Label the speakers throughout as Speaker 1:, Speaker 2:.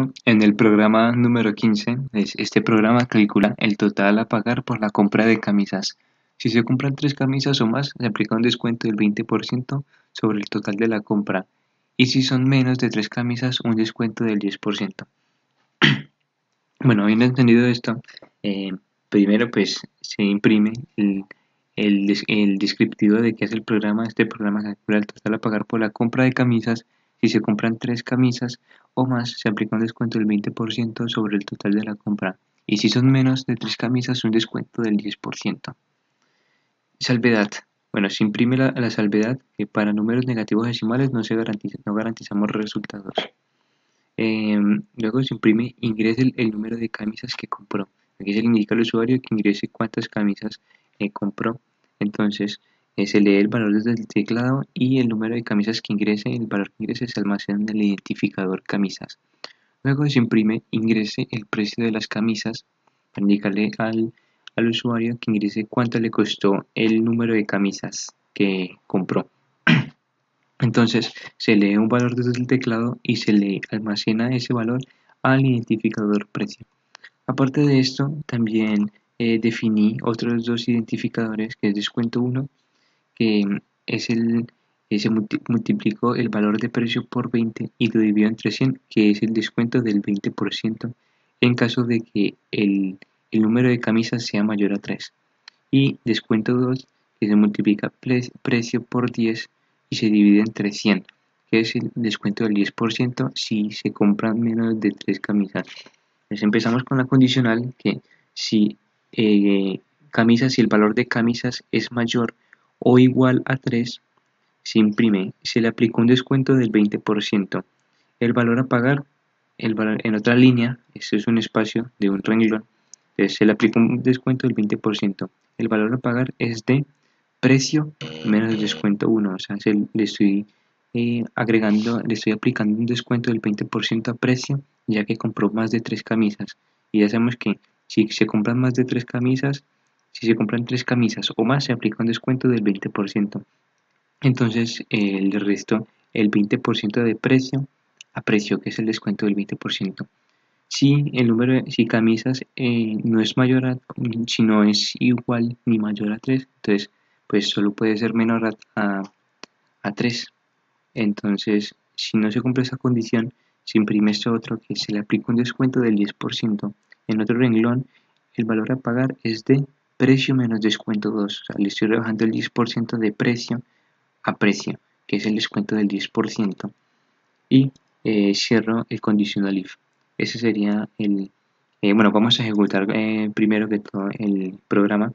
Speaker 1: Bueno, en el programa número 15, este programa calcula el total a pagar por la compra de camisas. Si se compran 3 camisas o más, se aplica un descuento del 20% sobre el total de la compra. Y si son menos de 3 camisas, un descuento del 10%. Bueno, habiendo entendido esto, eh, primero pues se imprime el descriptivo de qué es el programa. Este programa calcula el total a pagar por la compra de camisas. Si se compran 3 camisas o más, se aplica un descuento del 20% sobre el total de la compra. Y si son menos de 3 camisas, un descuento del 10%. Salvedad. Bueno, se imprime la salvedad que para números negativos decimales no garantizamos resultados. Luego se imprime, ingrese el número de camisas que compró. Aquí se le indica al usuario que ingrese cuántas camisas compró. Entonces se lee el valor desde el teclado y el número de camisas que ingrese, el valor que ingrese se almacena en el identificador camisas. Luego se imprime, ingrese el precio de las camisas para indicarle al usuario que ingrese cuánto le costó el número de camisas que compró. Entonces se lee un valor desde el teclado y se le almacena ese valor al identificador precio. Aparte de esto, también definí otros dos identificadores, que es descuento 1, que es se multiplicó el valor de precio por 20 y lo dividió entre 100, que es el descuento del 20% en caso de que el número de camisas sea mayor a 3. Y descuento 2, que se multiplica precio por 10 y se divide entre 100, que es el descuento del 10% si se compran menos de 3 camisas. Entonces empezamos con la condicional, que si si el valor de camisas es mayor o igual a 3, se imprime, se le aplica un descuento del 20%. El valor a pagar, en otra línea, este es un espacio de un renglón, entonces se le aplica un descuento del 20%. El valor a pagar es de precio menos descuento 1, o sea, le estoy le estoy aplicando un descuento del 20% a precio, ya que compró más de 3 camisas. Y ya sabemos que si se compran más de 3 camisas, si se compran 3 camisas o más, se aplica un descuento del 20%. Entonces le resto el 20% de precio a precio, que es el descuento del 20%. Si camisas no es mayor si no es igual ni mayor a 3, entonces pues solo puede ser menor a 3. Entonces, si no se cumple esa condición, se imprime este otro, que se le aplica un descuento del 10%. En otro renglón, el valor a pagar es de precio menos descuento 2. O sea, le estoy rebajando el 10% de precio a precio, que es el descuento del 10%. Y cierro el conditional if. Ese sería bueno, vamos a ejecutar primero que todo el programa.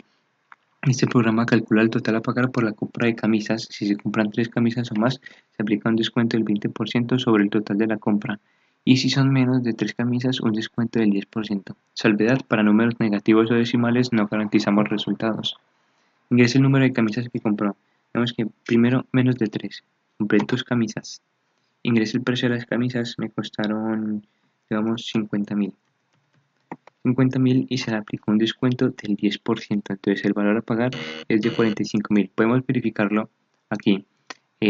Speaker 1: Este programa calcula el total a pagar por la compra de camisas. Si se compran 3 camisas o más, se aplica un descuento del 20% sobre el total de la compra. Y si son menos de 3 camisas, un descuento del 10%. Salvedad: para números negativos o decimales no garantizamos resultados. Ingrese el número de camisas que compró. Vemos que primero menos de 3. Compré 2 camisas. Ingresé el precio de las camisas, me costaron, digamos, 50.000 y se le aplicó un descuento del 10%. Entonces el valor a pagar es de 45.000. Podemos verificarlo aquí. A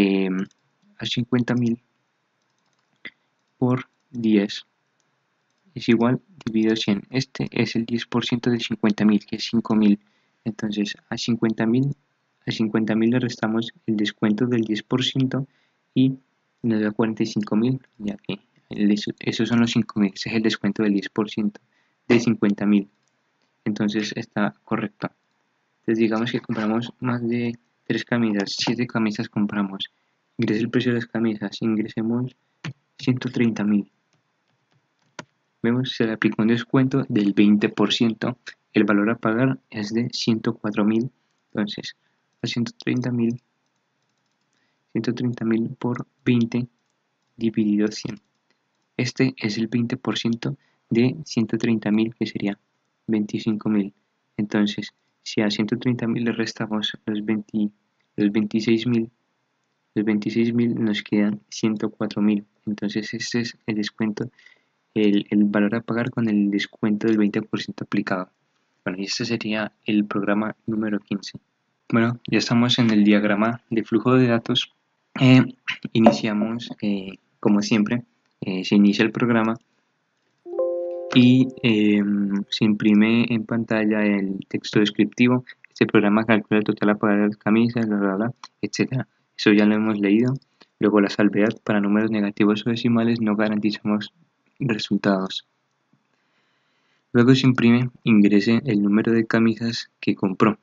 Speaker 1: 50.000 por 10 es igual dividido 100. Este es el 10% de 50.000, que es 5.000. Entonces a 50.000 le restamos el descuento del 10% y nos da 45.000, ya que esos son los 5.000. Ese es el descuento del 10% de 50.000. Entonces está correcto. Entonces digamos que compramos más de 3 camisas, 7 camisas compramos. Ingrese el precio de las camisas, ingresemos 130.000. Vemos, se le aplicó un descuento del 20%. El valor a pagar es de 104.000. Entonces a 130.000 por 20 dividido 100. Este es el 20% de 130.000, que sería 25.000. Entonces, si a 130.000 le restamos los 26.000, los 26.000 nos quedan 104.000. Entonces, este es el descuento, el valor a pagar con el descuento del 20% aplicado. Bueno, y este sería el programa número 15. Bueno, ya estamos en el diagrama de flujo de datos. Iniciamos, como siempre, se inicia el programa y se imprime en pantalla el texto descriptivo. Este programa calcula el total a pagar de las camisas, bla, bla, bla, etc. Eso ya lo hemos leído. Luego la salvedad: para números negativos o decimales no garantizamos resultados. Luego se imprime, ingrese el número de camisas que compró,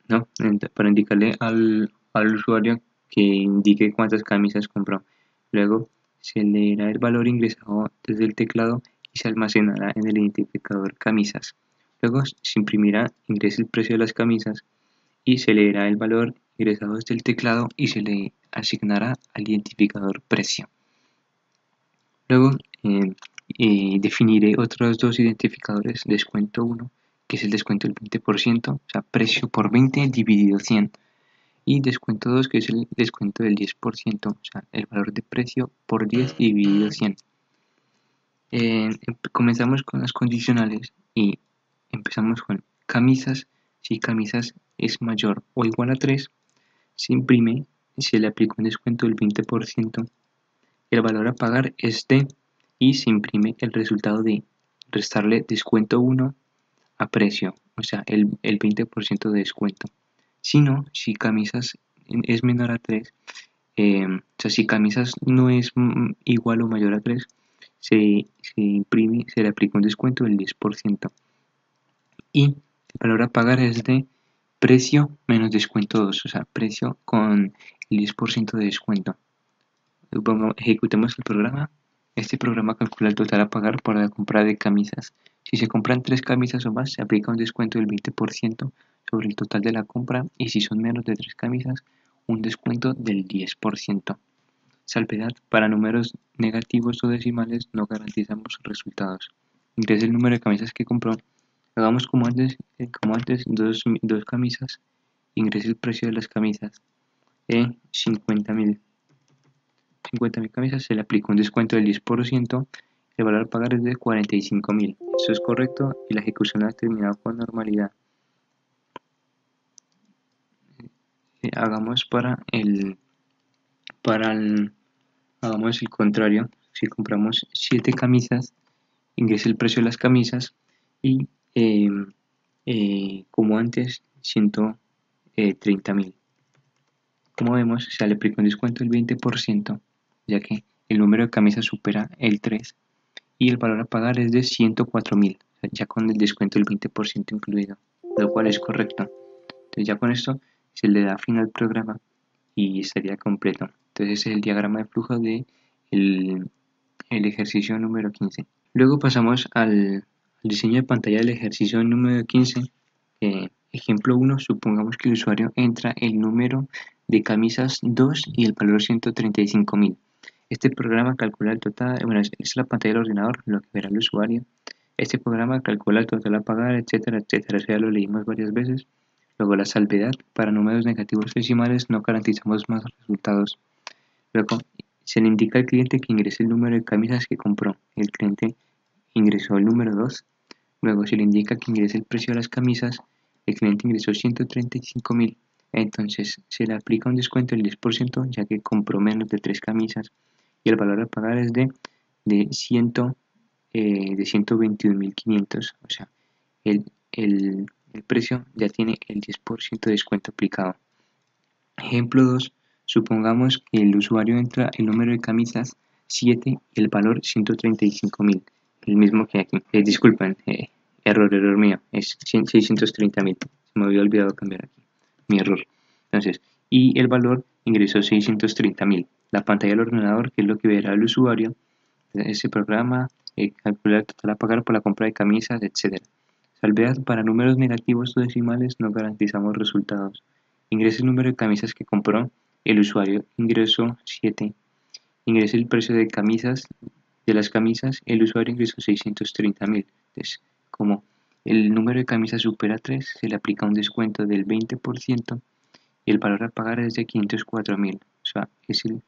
Speaker 1: ¿no? Para indicarle al usuario que indique cuántas camisas compró. Luego se leerá el valor ingresado desde el teclado y se almacenará en el identificador camisas. Luego se imprimirá, ingrese el precio de las camisas y se leerá el valor ingresado desde el teclado y se le asignará al identificador precio. Luego definiré otros dos identificadores: descuento 1, que es el descuento del 20%, o sea, precio por 20 dividido 100, y descuento 2, que es el descuento del 10%, o sea, el valor de precio por 10 dividido 100. Comenzamos con las condicionales y empezamos con camisas. Si camisas es mayor o igual a 3, se imprime, se le aplica un descuento del 20%, el valor a pagar es de, y se imprime el resultado de restarle descuento 1 a precio, o sea, el 20% de descuento. Si no, si camisas es menor a 3, o sea, si camisas no es igual o mayor a 3, se imprime, se le aplica un descuento del 10%. Y el valor a pagar es de precio menos descuento 2, o sea, precio con el 10% de descuento. Ejecutemos el programa. Este programa calcula el total a pagar por la compra de camisas. Si se compran 3 camisas o más, se aplica un descuento del 20% sobre el total de la compra, y si son menos de 3 camisas, un descuento del 10%. Salvedad: para números negativos o decimales no garantizamos resultados. Ingrese el número de camisas que compró. Hagamos como antes, dos camisas. Ingrese el precio de las camisas en 50.000 camisas, se le aplicó un descuento del 10%, el valor a pagar es de 45.000. Eso es correcto y la ejecución ha terminado con normalidad. Hagamos hagamos el contrario. Si compramos 7 camisas, ingrese el precio de las camisas y como antes, 130.000. Como vemos, se le aplicó un descuento del 20%, ya que el número de camisas supera el 3 y el valor a pagar es de 104.000, o sea, ya con el descuento del 20% incluido, lo cual es correcto. Entonces ya con esto se le da fin al programa y estaría completo. Entonces ese es el diagrama de flujo de el ejercicio número 15. Luego pasamos al diseño de pantalla del ejercicio número 15. Ejemplo 1, supongamos que el usuario entra el número de camisas 2 y el valor 135.000. Este programa calcula el total, bueno, es la pantalla del ordenador, lo que verá el usuario. Este programa calcula el total a pagar, etcétera, etcétera. Eso ya lo leímos varias veces. Luego la salvedad: para números negativos decimales no garantizamos más resultados. Luego se le indica al cliente que ingrese el número de camisas que compró. El cliente ingresó el número 2. Luego se le indica que ingrese el precio de las camisas. El cliente ingresó 135.000. Entonces se le aplica un descuento del 10%, ya que compró menos de 3 camisas. Y el valor a pagar es de 121.500. O sea, el precio ya tiene el 10% de descuento aplicado. Ejemplo 2. Supongamos que el usuario entra el número de camisas 7 y el valor 135.000. El mismo que aquí. Disculpen, error mío. Es 630.000. Se me había olvidado cambiar aquí. Mi error. Entonces, y el valor ingresó 630.000. La pantalla del ordenador, que es lo que verá el usuario. Ese programa calcula el total a pagar por la compra de camisas, etc. Salvedad: para números negativos o decimales no garantizamos resultados. Ingrese el número de camisas que compró. El usuario ingresó 7. Ingrese el precio de las camisas. El usuario ingresó 630.000. Entonces, como el número de camisas supera 3, se le aplica un descuento del 20% y el valor a pagar es de 504.000. O sea, es el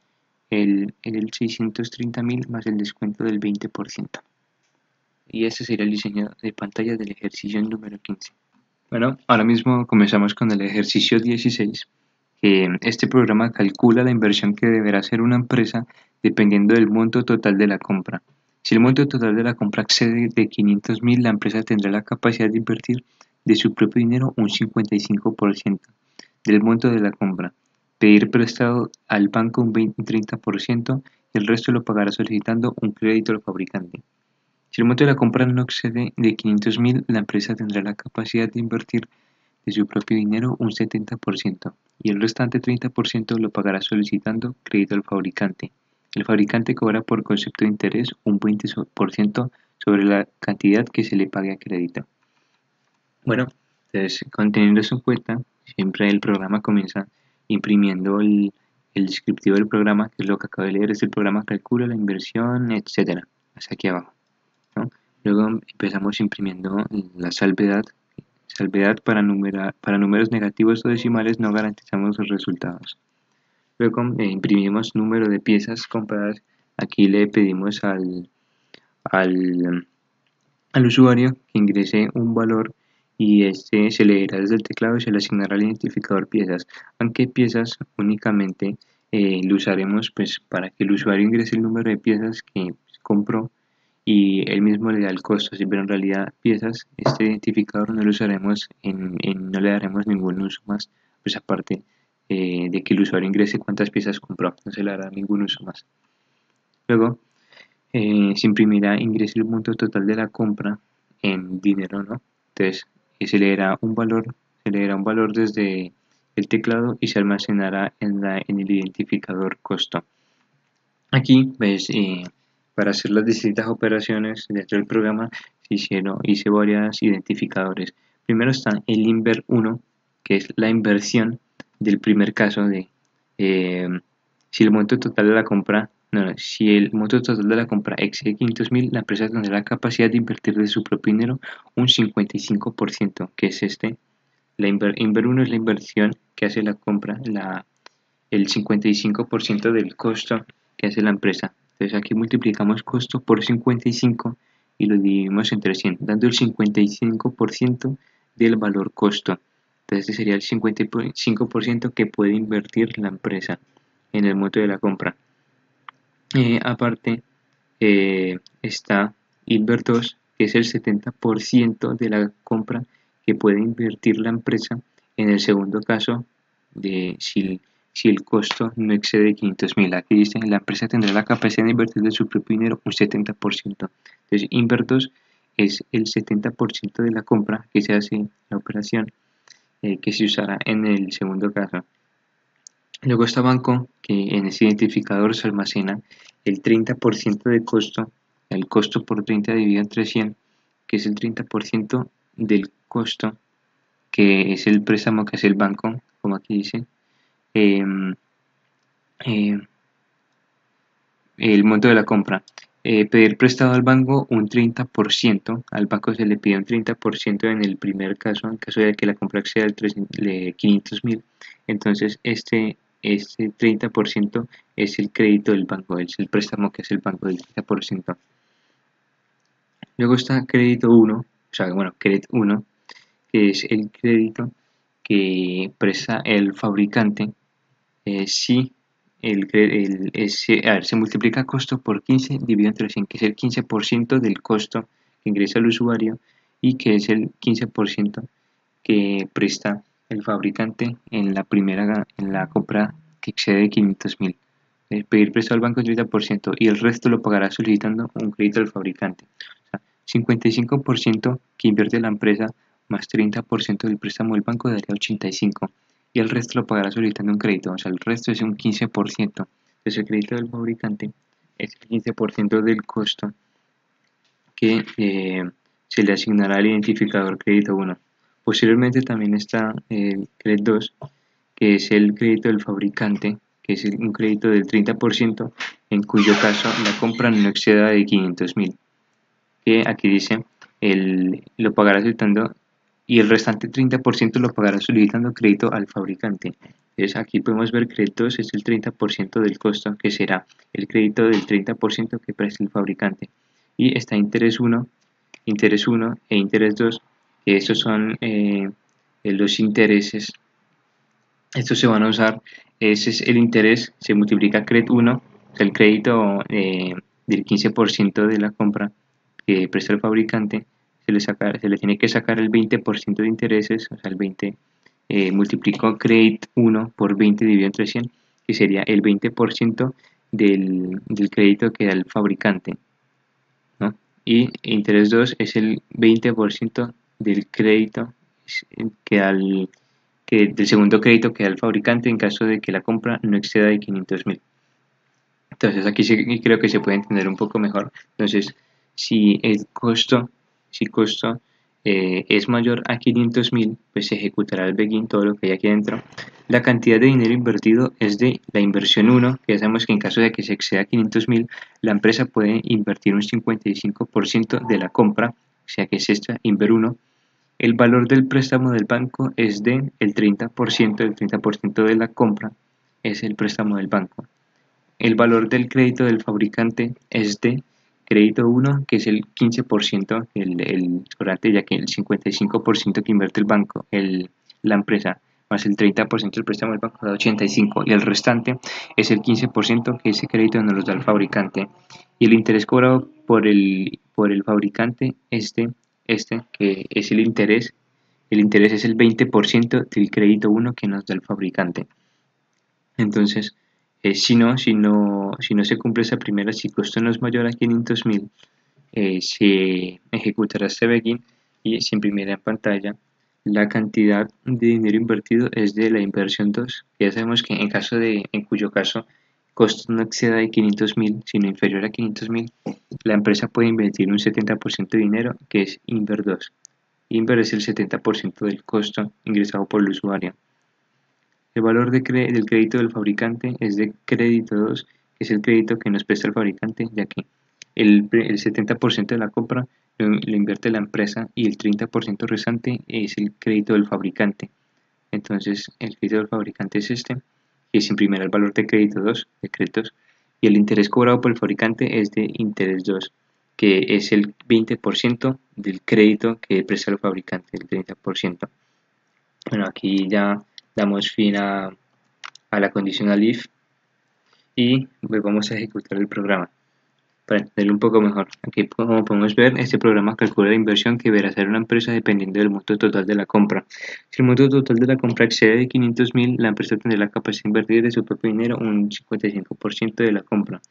Speaker 1: 630.000 más el descuento del 20%. Y ese sería el diseño de pantalla del ejercicio número 15. Bueno, ahora mismo comenzamos con el ejercicio 16, que este programa calcula la inversión que deberá hacer una empresa dependiendo del monto total de la compra. Si el monto total de la compra excede de 500.000, la empresa tendrá la capacidad de invertir de su propio dinero un 55% del monto de la compra, pedir prestado al banco un 30% y el resto lo pagará solicitando un crédito al fabricante. Si el monto de la compra no excede de 500.000, la empresa tendrá la capacidad de invertir de su propio dinero un 70% y el restante 30% lo pagará solicitando crédito al fabricante. El fabricante cobra por concepto de interés un 20% sobre la cantidad que se le pague a crédito. Bueno, entonces, teniendo eso en cuenta, siempre el programa comienza imprimiendo el descriptivo del programa, que es lo que acabo de leer, es el programa calcula la inversión, etcétera, hasta aquí abajo, ¿no? Luego empezamos imprimiendo la salvedad para números negativos o decimales no garantizamos los resultados. Luego imprimimos número de piezas compradas, aquí le pedimos al, al usuario que ingrese un valor y este se leerá desde el teclado y se le asignará al identificador piezas, aunque piezas únicamente lo usaremos pues para que el usuario ingrese el número de piezas que compró y él mismo le da el costo, pero en realidad piezas, este identificador no lo usaremos no le daremos ningún uso más, pues aparte de que el usuario ingrese cuántas piezas compró, no se le dará ningún uso más. Luego se imprimirá, ingrese el monto total de la compra en dinero, ¿no? Entonces, se leerá un valor desde el teclado y se almacenará en el identificador costo. Aquí, pues, para hacer las distintas operaciones dentro del programa, hice varios identificadores. Primero está el Inver1, que es la inversión del primer caso de si el monto total de la compra si el monto total de la compra excede 500.000, la empresa tendrá la capacidad de invertir de su propio dinero un 55%, que es este. Inver 1 es la inversión que hace la compra, el 55% del costo que hace la empresa. Entonces aquí multiplicamos costo por 55 y lo dividimos entre 100, dando el 55% del valor costo. Entonces este sería el 55% que puede invertir la empresa en el monto de la compra. Aparte está Inver 2, que es el 70% de la compra que puede invertir la empresa en el segundo caso de si el costo no excede 500.000. Aquí dice la empresa tendrá la capacidad de invertir de su propio dinero un 70%. Entonces Inver 2 es el 70% de la compra que se hace la operación que se usará en el segundo caso. Luego está banco, que en ese identificador se almacena el 30% de costo, el costo por 30 dividido entre 100, que es el 30% del costo, que es el préstamo que hace el banco, como aquí dice, eh, eh, el monto de la compra. Pedir prestado al banco un 30%, al banco se le pide un 30% en el primer caso, en caso de que la compra exceda el 500.000, entonces este 30% es el crédito del banco, es el préstamo que es el banco del 30%. Luego está crédito 1, o sea, bueno, crédito 1, que es el crédito que presta el fabricante si se multiplica costo por 15 dividido entre 100, que es el 15% del costo que ingresa el usuario y que es el 15% que presta el fabricante en la compra que excede 500.000. Pedir prestado al banco el 30% y el resto lo pagará solicitando un crédito al fabricante. O sea, 55% que invierte la empresa más 30% del préstamo del banco daría 85% y el resto lo pagará solicitando un crédito, o sea, el resto es un 15%. Entonces el crédito del fabricante es el 15% del costo que se le asignará al identificador crédito 1. Posteriormente también está el crédito 2, que es el crédito del fabricante, que es un crédito del 30%, en cuyo caso la compra no exceda de 500.000, que aquí dice, lo pagará solicitando y el restante 30% lo pagará solicitando crédito al fabricante. Entonces aquí podemos ver que créditos es el 30% del costo, que será el crédito del 30% que presta el fabricante. Y está interés 1 e interés 2, que estos son los intereses. Estos se van a usar, ese es el interés, se multiplica CRED 1, o sea, el crédito del 15% de la compra que presta el fabricante, se le tiene que sacar el 20% de intereses, o sea, el 20 multiplico crédito 1 por 20 dividido entre 100, que sería el 20% del crédito que da el fabricante, ¿no? Y interés 2 es el 20% del crédito que da del segundo crédito que da el fabricante en caso de que la compra no exceda de 500.000. Entonces aquí sí creo que se puede entender un poco mejor. Entonces, si el costo, si costo es mayor a 500.000, pues se ejecutará el begin, todo lo que hay aquí dentro. La cantidad de dinero invertido es de la inversión 1, que ya sabemos que en caso de que se exceda 500.000, la empresa puede invertir un 55% de la compra, o sea que es esta, Inver 1. El valor del préstamo del banco es de el 30% de la compra es el préstamo del banco. El valor del crédito del fabricante es de crédito 1, que es el 15%, el sobrante, ya que el 55% que invierte el banco, la empresa, más el 30% del préstamo del banco da 85, y el restante es el 15% que ese crédito nos lo da el fabricante. Y el interés cobrado por el fabricante, que es el interés es el 20% del crédito 1 que nos da el fabricante. Entonces, si no se cumple esa primera, si costo no es mayor a 500.000, se ejecutará este begin y se imprimirá en pantalla la cantidad de dinero invertido es de la inversión 2. Ya sabemos que en cuyo caso costo no exceda de 500.000, sino inferior a 500.000, la empresa puede invertir un 70% de dinero, que es Inver 2. Inver es el 70% del costo ingresado por el usuario. El valor del crédito del fabricante es de crédito 2, que es el crédito que nos presta el fabricante, ya que el 70% de la compra lo invierte la empresa y el 30% restante es el crédito del fabricante. Entonces, el crédito del fabricante es este, que se imprimirá el valor de crédito 2, de créditos, y el interés cobrado por el fabricante es de interés 2, que es el 20% del crédito que presta el fabricante, el 30%. Bueno, aquí ya damos fin a la conditional if y pues vamos a ejecutar el programa para entenderlo un poco mejor. Aquí, como podemos ver, este programa calcula la inversión que deberá hacer una empresa dependiendo del monto total de la compra. Si el monto total de la compra excede de 500.000, la empresa tendrá la capacidad de invertir de su propio dinero un 55% de la compra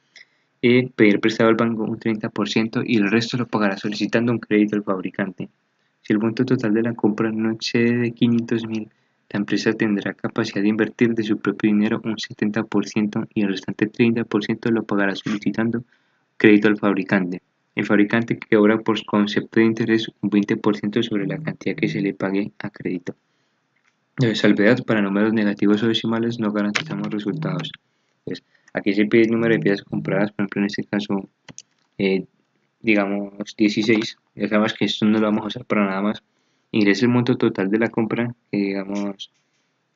Speaker 1: y pedir prestado al banco un 30% y el resto lo pagará solicitando un crédito al fabricante. Si el monto total de la compra no excede de 500.000, la empresa tendrá capacidad de invertir de su propio dinero un 70% y el restante 30% lo pagará solicitando crédito al fabricante. El fabricante que cobra por concepto de interés un 20% sobre la cantidad que se le pague a crédito. De salvedad, para números negativos o decimales no garantizamos resultados. Entonces, aquí se pide el número de piezas compradas, por ejemplo en este caso, digamos 16. Ya sabemos que esto no lo vamos a usar para nada más. Ingresa el monto total de la compra, que digamos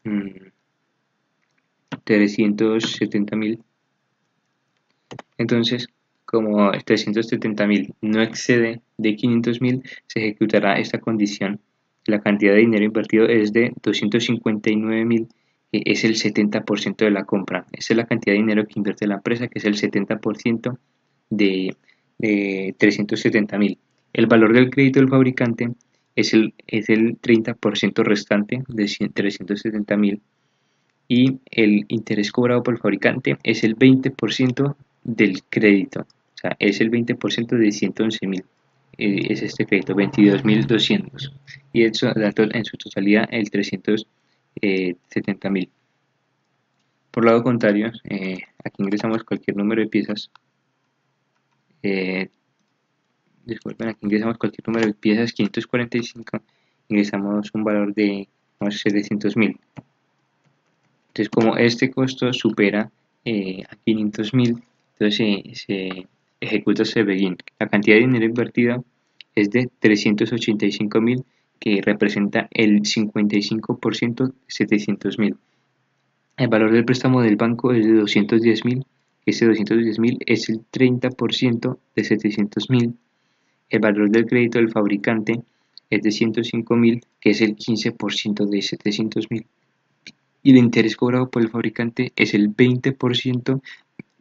Speaker 1: 370.000. Entonces, como 370.000 no excede de 500.000, se ejecutará esta condición. La cantidad de dinero invertido es de 259.000, que es el 70% de la compra. Esa es la cantidad de dinero que invierte la empresa, que es el 70% de 370.000. El valor del crédito del fabricante es el 30% restante de 370.000 y el interés cobrado por el fabricante es el 20% del crédito, o sea, es el 20% de 111.000, es este crédito, 22.200, y eso da en su totalidad el 370.000. Por lado contrario, aquí ingresamos cualquier número de piezas, disculpen, aquí ingresamos cualquier número de piezas, 545, ingresamos un valor de 700.000. Entonces, como este costo supera a 500.000, entonces se ejecuta ese begin. La cantidad de dinero invertida es de 385.000, que representa el 55% de 700.000. El valor del préstamo del banco es de 210.000, que ese 210.000 es el 30% de 700.000. El valor del crédito del fabricante es de 105.000, que es el 15% de 700.000. Y el interés cobrado por el fabricante es el 20%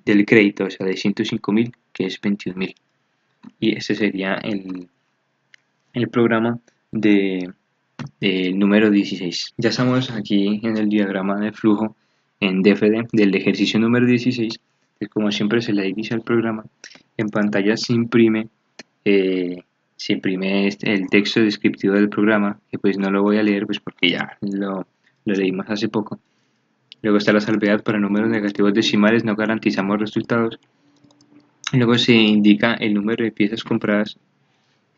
Speaker 1: del crédito, o sea, de 105.000, que es 21.000. Y ese sería el programa del número 16. Ya estamos aquí en el diagrama de flujo en DFD del ejercicio número 16. Que como siempre se le inicia el programa, en pantalla eh, se imprime el texto descriptivo del programa, que pues no lo voy a leer pues porque ya lo leímos hace poco. Luego está la salvedad para números negativos decimales, no garantizamos resultados. Luego se indica el número de piezas compradas.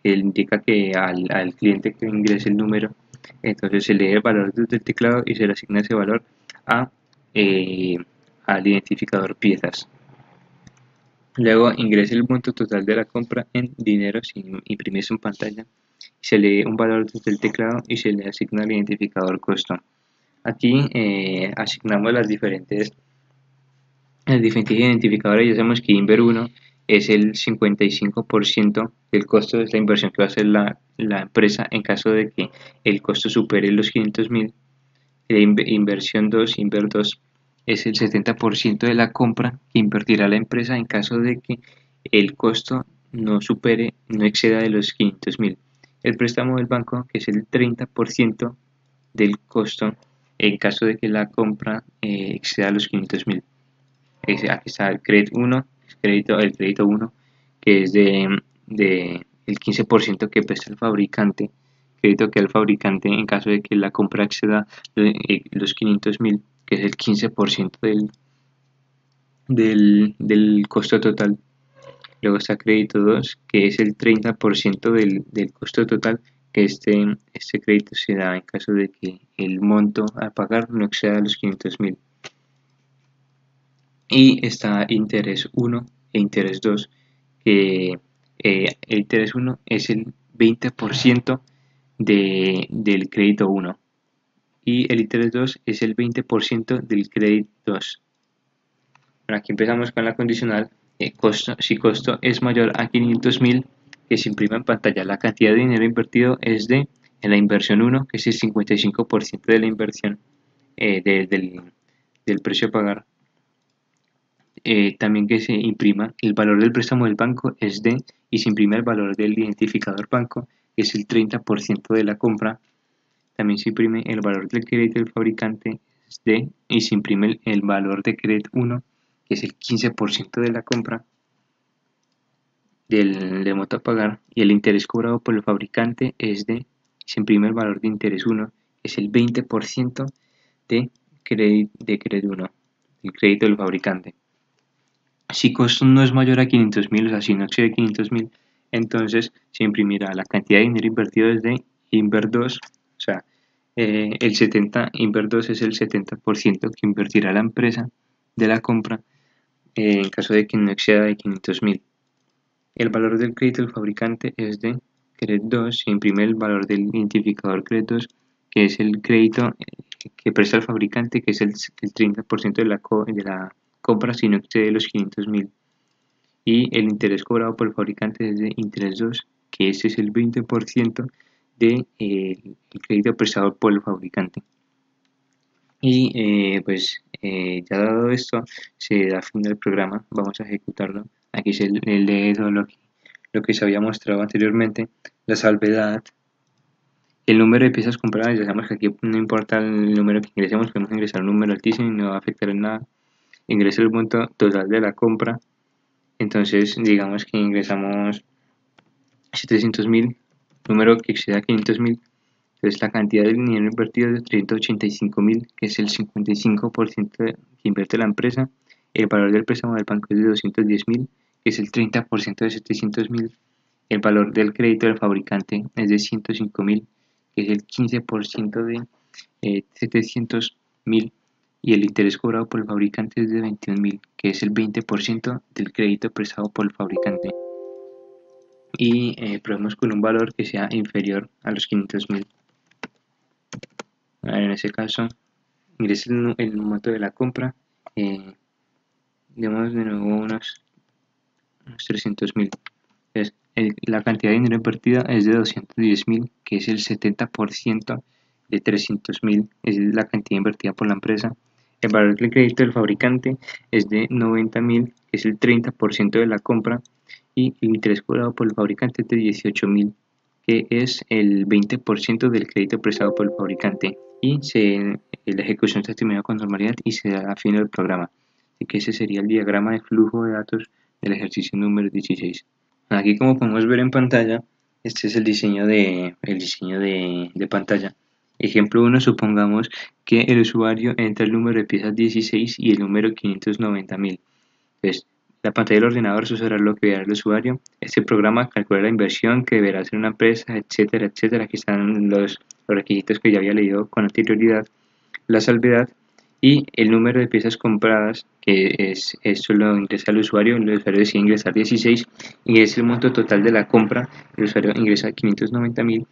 Speaker 1: Él indica que al cliente que ingrese el número, entonces se lee el valor desde el teclado y se le asigna ese valor a, eh, al identificador piezas. Luego ingresa el monto total de la compra en dinero sin imprimirse en pantalla. Se lee un valor desde el teclado y se le asigna el identificador costo. Aquí asignamos los diferentes identificadores. Ya sabemos que Inver1 es el 55% del costo de la inversión que va a hacer la empresa en caso de que el costo supere los 500.000. Inversión 2, Inver 2, es el 70% de la compra que invertirá la empresa en caso de que el costo no exceda de los 500.000. El préstamo del banco, que es el 30% del costo en caso de que la compra exceda los 500.000. Aquí está el crédito 1, el crédito 1, que es de el 15% que presta el fabricante, crédito que el fabricante en caso de que la compra exceda los 500.000, que es el 15% del costo total. Luego está crédito 2, que es el 30% del costo total, que este crédito se da en caso de que el monto a pagar no exceda los 500.000. Y está interés 1 e interés 2, que el interés 1 es el 20% del crédito 1 y el interés 2 es el 20% del crédito 2. Bueno, aquí empezamos con la condicional. Si costo es mayor a 500.000, que se imprima en pantalla, la cantidad de dinero invertido es en la inversión 1, que es el 55% de la inversión del precio a pagar. También que se imprima el valor del préstamo del banco es y se imprime el valor del identificador banco, que es el 30% de la compra. También se imprime el valor del crédito del fabricante es y se imprime el valor de crédito 1, que es el 15% de la compra del monto a pagar, y el interés cobrado por el fabricante es se imprime el valor de interés 1, que es el 20% de crédito 1, el crédito del fabricante. Si costo no es mayor a 500.000, o sea, si no excede 500.000, entonces se imprimirá la cantidad de dinero invertido desde Inver 2, o sea, Inver 2 es el 70% que invertirá la empresa de la compra en caso de que no exceda de 500.000. El valor del crédito del fabricante es de Cred 2, se imprime el valor del identificador Cred 2, que es el crédito que presta el fabricante, que es el 30% de la compra si no excede los 500.000, y el interés cobrado por el fabricante es de interés 2, que este es el 20% del crédito prestado por el fabricante. Y ya dado esto, se da fin del programa. Vamos a ejecutarlo. Aquí se lee todo lo que se había mostrado anteriormente, la salvedad, el número de piezas compradas. Ya sabemos que aquí no importa el número que ingresemos, podemos ingresar un número altísimo y no va a afectar en nada. Ingresa el monto total de la compra. Entonces, digamos que ingresamos 700.000, número que exceda 500.000. Entonces, la cantidad de dinero invertido es de 385.000, que es el 55% que invierte la empresa. El valor del préstamo del banco es de 210.000, que es el 30% de 700.000. El valor del crédito del fabricante es de 105.000, que es el 15% de 700.000. Y el interés cobrado por el fabricante es de 21.000, que es el 20% del crédito prestado por el fabricante. Y probemos con un valor que sea inferior a los 500.000. En ese caso, ingrese el monto de la compra. Digamos de nuevo unos 300.000. La cantidad de dinero invertida es de 210.000, que es el 70% de 300.000, es la cantidad invertida por la empresa. El valor del crédito del fabricante es de 90.000, que es el 30% de la compra, y el interés cobrado por el fabricante es de 18.000, que es el 20% del crédito prestado por el fabricante. Y la ejecución se ha terminado con normalidad y se da a fin del programa. Así que ese sería el diagrama de flujo de datos del ejercicio número 16. Aquí, como podemos ver en pantalla, este es el diseño de pantalla. Ejemplo 1, supongamos que el usuario entra el número de piezas 16 y el número 590.000. Entonces, la pantalla del ordenador sucederá lo que verá el usuario. Este programa calcula la inversión que deberá hacer una empresa, etcétera, etcétera. Aquí están los requisitos que ya había leído con anterioridad, la salvedad y el número de piezas compradas, que esto lo ingresa el usuario decide ingresar 16, ingresa el monto total de la compra, el usuario ingresa 590.000,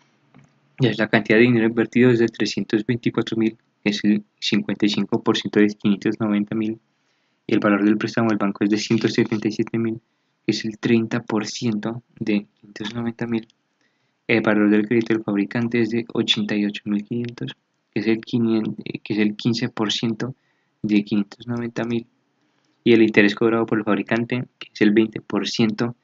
Speaker 1: ya es la cantidad de dinero invertido es de 324.000, que es el 55% de 590.000, y el valor del préstamo del banco es de 177.000, que es el 30% de 590.000. El valor del crédito del fabricante es de 88.500, que es el 15% de 590.000. Y el interés cobrado por el fabricante, que es el 20%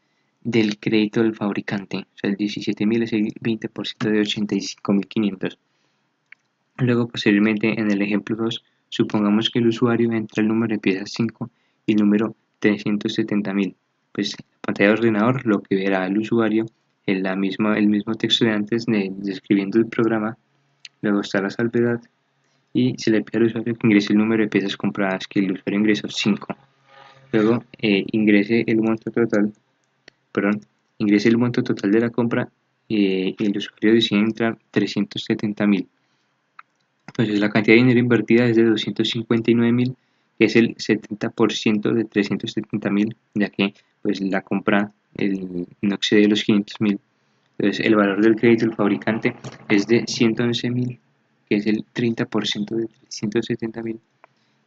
Speaker 1: del crédito del fabricante. O sea, el 17.000 es el 20% de 85.500. Luego, posteriormente, en el ejemplo 2, supongamos que el usuario entra el número de piezas 5 y el número 370.000. Pues en la pantalla de ordenador lo que verá el usuario es el mismo texto de antes describiendo el programa. Luego está la salvedad y se le pide al usuario que ingrese el número de piezas compradas, que el usuario ingresó 5. Luego ingrese el monto total, perdón, ingrese el monto total de la compra y el usuario decide entrar 370.000. Entonces la cantidad de dinero invertida es de 259.000, que es el 70% de 370.000, ya que pues la compra no excede los 500.000. Entonces el valor del crédito del fabricante es de 111.000, que es el 30% de 370.000.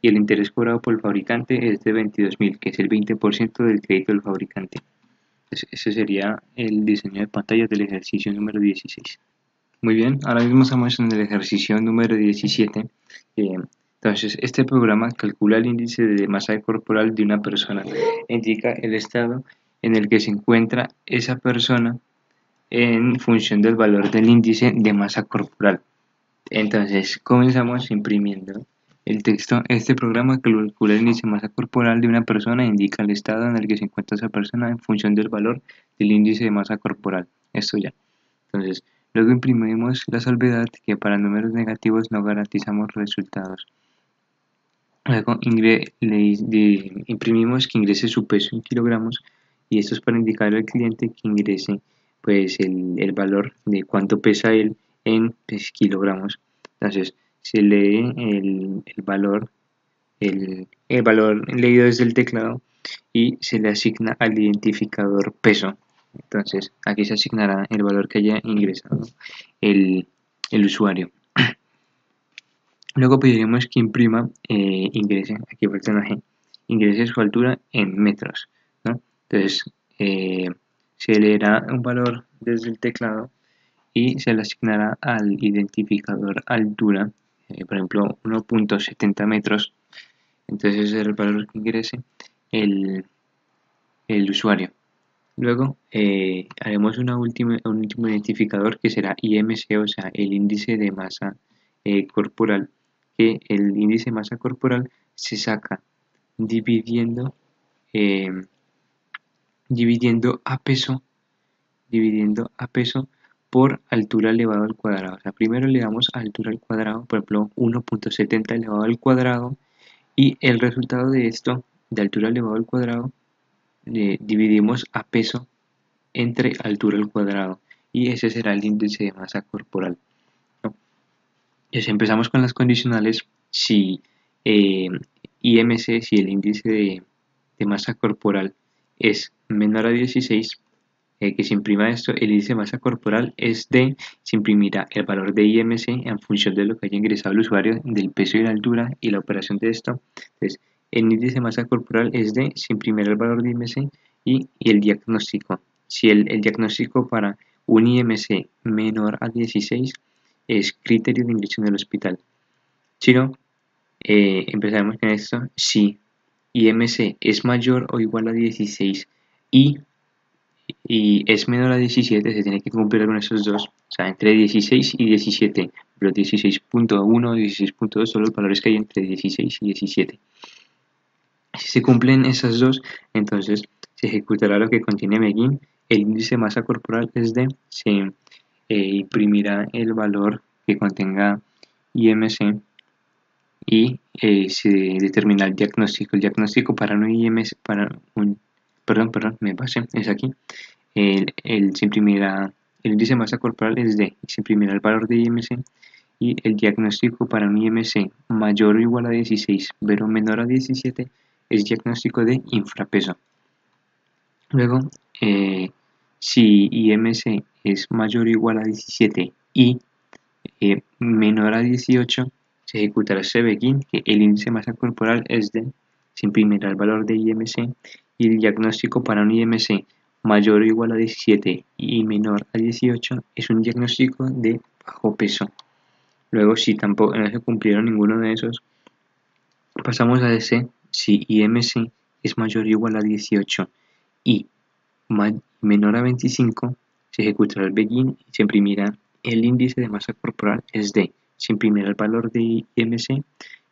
Speaker 1: Y el interés cobrado por el fabricante es de 22.000, que es el 20% del crédito del fabricante. Entonces, ese sería el diseño de pantalla del ejercicio número 16. Muy bien, ahora mismo estamos en el ejercicio número 17. Entonces, este programa calcula el índice de masa corporal de una persona e indica el estado en el que se encuentra esa persona en función del valor del índice de masa corporal. Entonces, comenzamos imprimiendo el texto. Este programa calcula el índice de masa corporal de una persona e indica el estado en el que se encuentra esa persona en función del valor del índice de masa corporal. Esto ya. Entonces, luego imprimimos la salvedad, que para números negativos no garantizamos resultados. Luego imprimimos que ingrese su peso en kilogramos, y esto es para indicar al cliente que ingrese pues el valor de cuánto pesa él en kilogramos. Entonces se lee el valor leído desde el teclado y se le asigna al identificador peso. Entonces aquí se asignará el valor que haya ingresado el usuario. Luego pediremos que imprima, aquí falta una G, ingrese su altura en metros, ¿no? Entonces se leerá un valor desde el teclado y se le asignará al identificador altura, por ejemplo 1.70 metros. Entonces ese es el valor que ingrese el usuario. Luego haremos un último identificador, que será IMC, o sea, el índice de masa corporal, que el índice de masa corporal se saca dividiendo, eh, dividiendo a peso por altura elevado al cuadrado. O sea, primero le damos altura al cuadrado, por ejemplo 1.70 elevado al cuadrado, y el resultado de esto, de altura elevado al cuadrado, dividimos a peso entre altura al cuadrado, y ese será el índice de masa corporal, ¿no? Entonces empezamos con las condicionales. Si IMC, si el índice de masa corporal es menor a 16, que se imprima esto, el índice de masa corporal es de, se imprimirá el valor de IMC en función de lo que haya ingresado el usuario, del peso y la altura y la operación de esto. Entonces el índice de masa corporal es de, se imprimirá el valor de IMC y el diagnóstico. Si el diagnóstico para un IMC menor a 16 es criterio de ingreso en el hospital. Si no, Empezaremos con esto. Si IMC es mayor o igual a 16 y, y es menor a 17, se tiene que cumplir con esos dos. O sea, entre 16 y 17. Pero 16.1 y 16.2 son los valores que hay entre 16 y 17. Si se cumplen esas dos, entonces se ejecutará lo que contiene Begin. El índice de masa corporal es D. Se imprimirá el valor que contenga IMC y se determina el diagnóstico. El diagnóstico para un IMC, perdón, me pasé, es aquí. Se imprimirá el índice de masa corporal es D. Se imprimirá el valor de IMC y el diagnóstico para un IMC mayor o igual a 16, pero menor a 17 es diagnóstico de infrapeso. Luego, si IMC es mayor o igual a 17 y menor a 18, se ejecutará este Begin, que el índice de masa corporal es D. Se imprimirá el valor de IMC y el diagnóstico para un IMC mayor o igual a 17 y menor a 18 es un diagnóstico de bajo peso. Luego, si tampoco no se cumplieron ninguno de esos, pasamos a DC. Si IMC es mayor o igual a 18 y menor a 25, se ejecutará el Begin y se imprimirá el índice de masa corporal es D. Se imprimirá el valor de IMC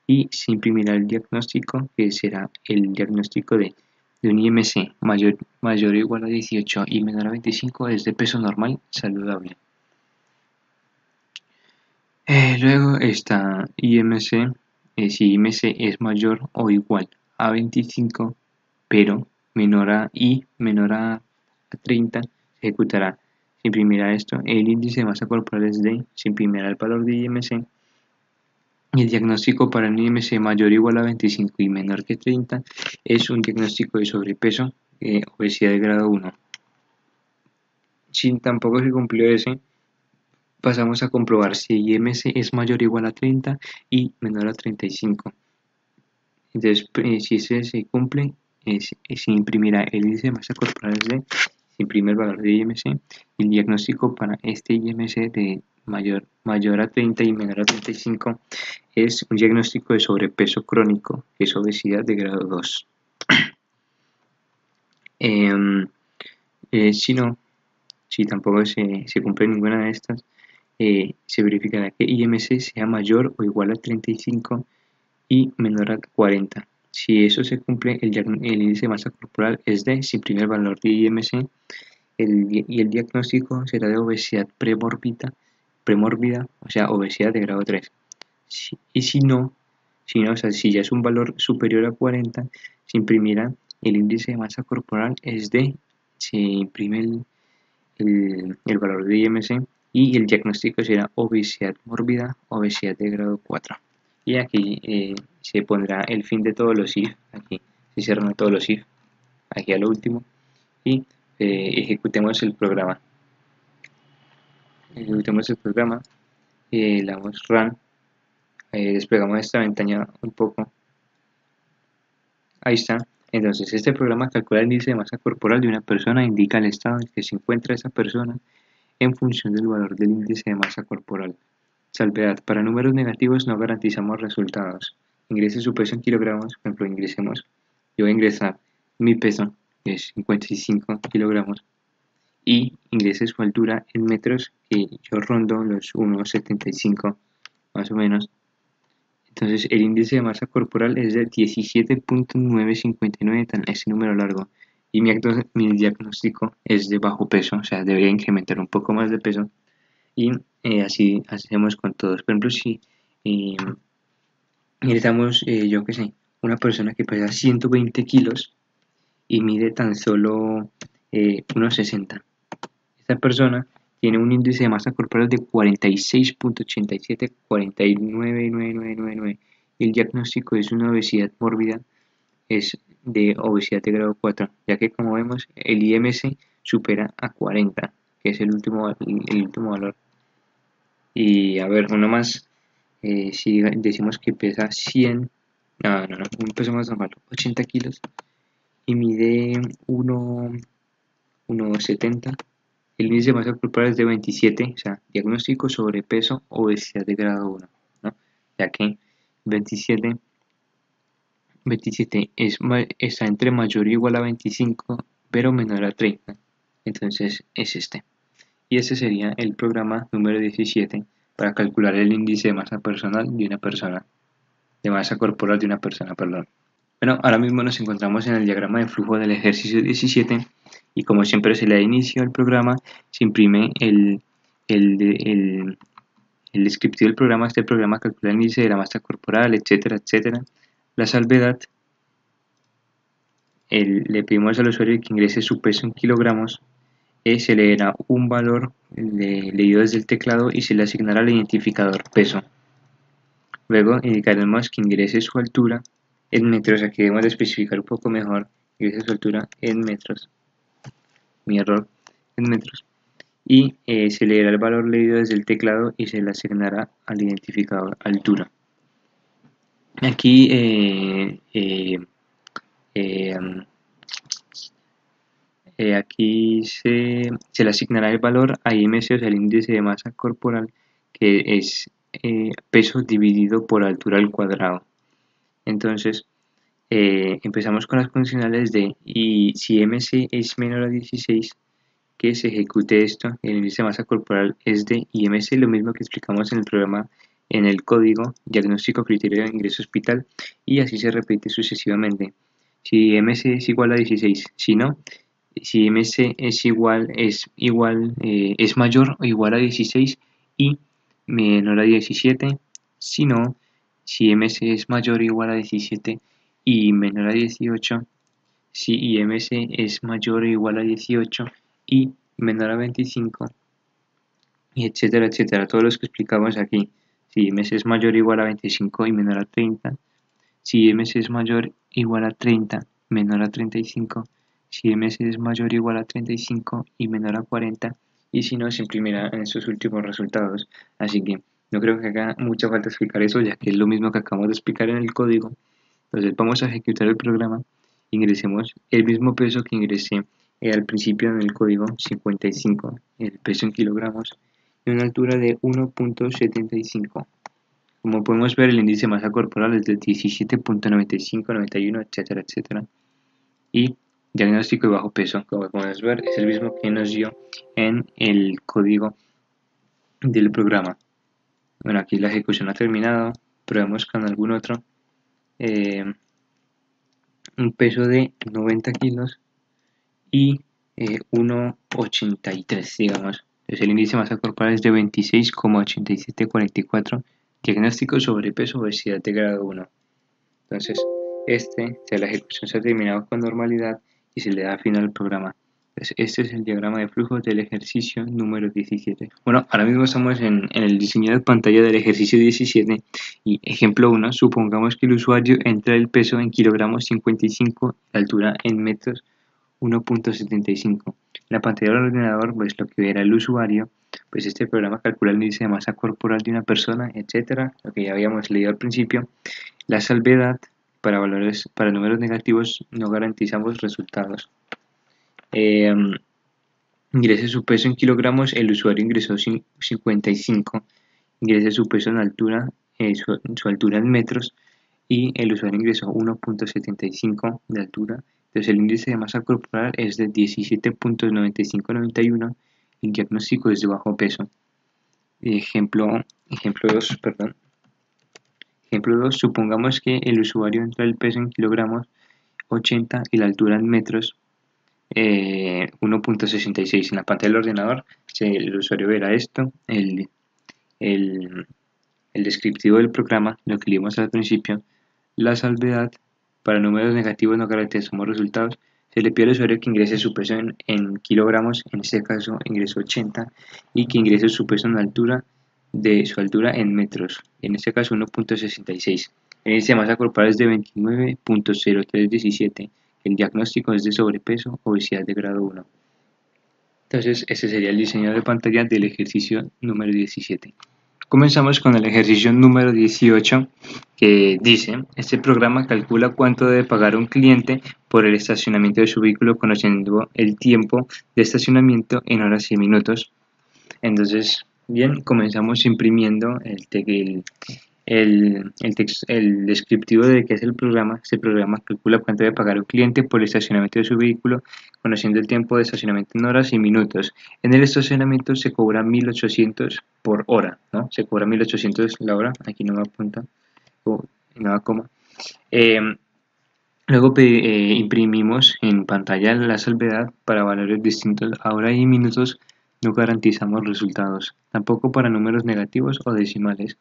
Speaker 1: y se imprimirá el diagnóstico, que será el diagnóstico de un IMC mayor o igual a 18 y menor a 25 es de peso normal saludable. Luego está IMC. Si IMC es mayor o igual a 25, pero menor a 30, se ejecutará. Se imprimirá esto. El índice de masa corporal es D. Se imprimirá el valor de IMC. Y el diagnóstico para un IMC mayor o igual a 25 y menor que 30 es un diagnóstico de sobrepeso, obesidad de grado 1. Si tampoco se cumplió ese, pasamos a comprobar si IMC es mayor o igual a 30 y menor a 35. Entonces, si ese se cumple, se imprimirá el índice de masa corporal D, se imprime el valor de IMC y el diagnóstico para este IMC de mayor a 30 y menor a 35 es un diagnóstico de sobrepeso crónico, que es obesidad de grado 2. Si tampoco se cumple ninguna de estas, se verificará que IMC sea mayor o igual a 35 y menor a 40. Si eso se cumple, el índice de masa corporal es D, se imprime el valor de IMC y el diagnóstico será de obesidad premórbida, o sea, obesidad de grado 3. Y si ya es un valor superior a 40, se imprimirá el índice de masa corporal es D, se imprime el valor de IMC y el diagnóstico será obesidad mórbida, obesidad de grado 4. Y aquí se pondrá el fin de todos los if, aquí se cierran todos los if, aquí a lo último, y ejecutemos el programa. Le damos run, desplegamos esta ventana un poco, ahí está. Entonces este programa calcula el índice de masa corporal de una persona e indica el estado en que se encuentra esa persona en función del valor del índice de masa corporal. Salvedad: para números negativos no garantizamos resultados. Ingrese su peso en kilogramos, por ejemplo, yo voy a ingresar mi peso, que es 55 kilogramos, y ingrese su altura en metros, que yo rondo los 1,75 más o menos. Entonces el índice de masa corporal es de 17.959, ese número largo, y mi diagnóstico es de bajo peso, o sea, debería incrementar un poco más de peso, y así hacemos con todos. Por ejemplo, si necesitamos, yo que sé, una persona que pesa 120 kilos y mide tan solo 1,60. Esta persona tiene un índice de masa corporal de 46.87, 49,9999. Y el diagnóstico es una obesidad mórbida, es de obesidad de grado 4, ya que como vemos el IMC supera a 40, que es el último valor. Y a ver, uno más, si decimos que pesa 100, un peso más normal, 80 kilos y mide 1,70, el índice de masa corporal es de 27, o sea, diagnóstico sobrepeso, obesidad de grado 1, ¿no? Ya que 27 27 está entre mayor o igual a 25, pero menor a 30. Entonces es este. Y este sería el programa número 17 para calcular el índice de masa personal de una persona, de masa corporal de una persona, perdón. Bueno, ahora mismo nos encontramos en el diagrama de flujo del ejercicio 17 y como siempre se le da inicio al programa, se imprime el, el, el descriptivo del programa. Este programa calcula el índice de la masa corporal, etcétera, etcétera. La salvedad, le pedimos al usuario que ingrese su peso en kilogramos, se le dará un valor leído desde el teclado y se le asignará el identificador peso. Luego indicaremos que ingrese su altura en metros. Aquí debemos de especificar un poco mejor. Ingrese su altura en metros. Mi error, en metros. Y se le dará el valor leído desde el teclado y se le asignará al identificador altura. Aquí aquí se le asignará el valor a IMC, o sea, el índice de masa corporal, que es peso dividido por altura al cuadrado. Entonces, empezamos con las condicionales de, y si MC es menor a 16, que se ejecute esto. El índice de masa corporal es de IMC, lo mismo que explicamos en el programa, en el código diagnóstico criterio de ingreso hospital, y así se repite sucesivamente. Si MC es igual a 16, si no, si MC es mayor o igual a 16 y menor a 17, si no, si MC es mayor o igual a 17 y menor a 18, si IMC es mayor o igual a 18 y menor a 25, y etcétera, etcétera, todos los que explicamos aquí. Si IMC es mayor o igual a 25 y menor a 30, si IMC es mayor o igual a 30, menor a 35, si IMC es mayor o igual a 35 y menor a 40, y si no, se imprimirá en estos últimos resultados. Así que no creo que haga mucha falta explicar eso, ya que es lo mismo que acabamos de explicar en el código. Entonces vamos a ejecutar el programa. Ingresemos el mismo peso que ingresé al principio en el código, 55, el peso en kilogramos, y una altura de 1.75. Como podemos ver, el índice de masa corporal es de 17.95, 91, etcétera, etcétera. Y diagnóstico de bajo peso, como podemos ver, es el mismo que nos dio en el código del programa. Bueno, aquí la ejecución ha terminado. Probemos con algún otro. Un peso de 90 kilos y 1,83, digamos. Entonces el índice de masa corporal es de 26,8744. Diagnóstico sobrepeso, obesidad de grado 1. Entonces, la ejecución se ha terminado con normalidad y se le da fin al programa. Entonces, este es el diagrama de flujo del ejercicio número 17. Bueno, ahora mismo estamos en el diseño de pantalla del ejercicio 17 y ejemplo 1, supongamos que el usuario entra el peso en kilogramos 55, la altura en metros 1.75. La pantalla del ordenador, pues lo que verá el usuario, pues este programa calcula el índice de masa corporal de una persona, etcétera, lo que ya habíamos leído al principio. La salvedad, para números negativos no garantizamos resultados. Ingrese su peso en kilogramos, el usuario ingresó 55, ingrese su peso en altura, su altura en metros, y el usuario ingresó 1.75 de altura. Entonces el índice de masa corporal es de 17.9591, el diagnóstico es de bajo peso. Ejemplo 2, perdón. Ejemplo 2, supongamos que el usuario entra el peso en kilogramos 80 y la altura en metros 1.66. En la pantalla del ordenador el usuario verá esto, el descriptivo del programa, lo que leímos al principio. La salvedad, para números negativos no garantizamos resultados. Se le pide al usuario que ingrese su peso en kilogramos, en este caso ingresó 80, y que ingrese su peso en altura de su altura en metros, en este caso 1.66. El índice de masa corporal es de 29.0317. El diagnóstico es de sobrepeso, obesidad de grado 1. Entonces, ese sería el diseño de pantalla del ejercicio número 17. Comenzamos con el ejercicio número 18, que dice: este programa calcula cuánto debe pagar un cliente por el estacionamiento de su vehículo conociendo el tiempo de estacionamiento en horas y minutos. Entonces, bien, comenzamos imprimiendo el descriptivo de qué es el programa. Este programa calcula cuánto debe pagar un cliente por el estacionamiento de su vehículo, conociendo el tiempo de estacionamiento en horas y minutos. En el estacionamiento se cobra 1.800 por hora, ¿no? Se cobra 1.800 la hora, aquí no me apunta, o no me coma. Eh, Luego imprimimos en pantalla la salvedad para valores distintos a hora y minutos. No garantizamos resultados, tampoco para números negativos o decimales.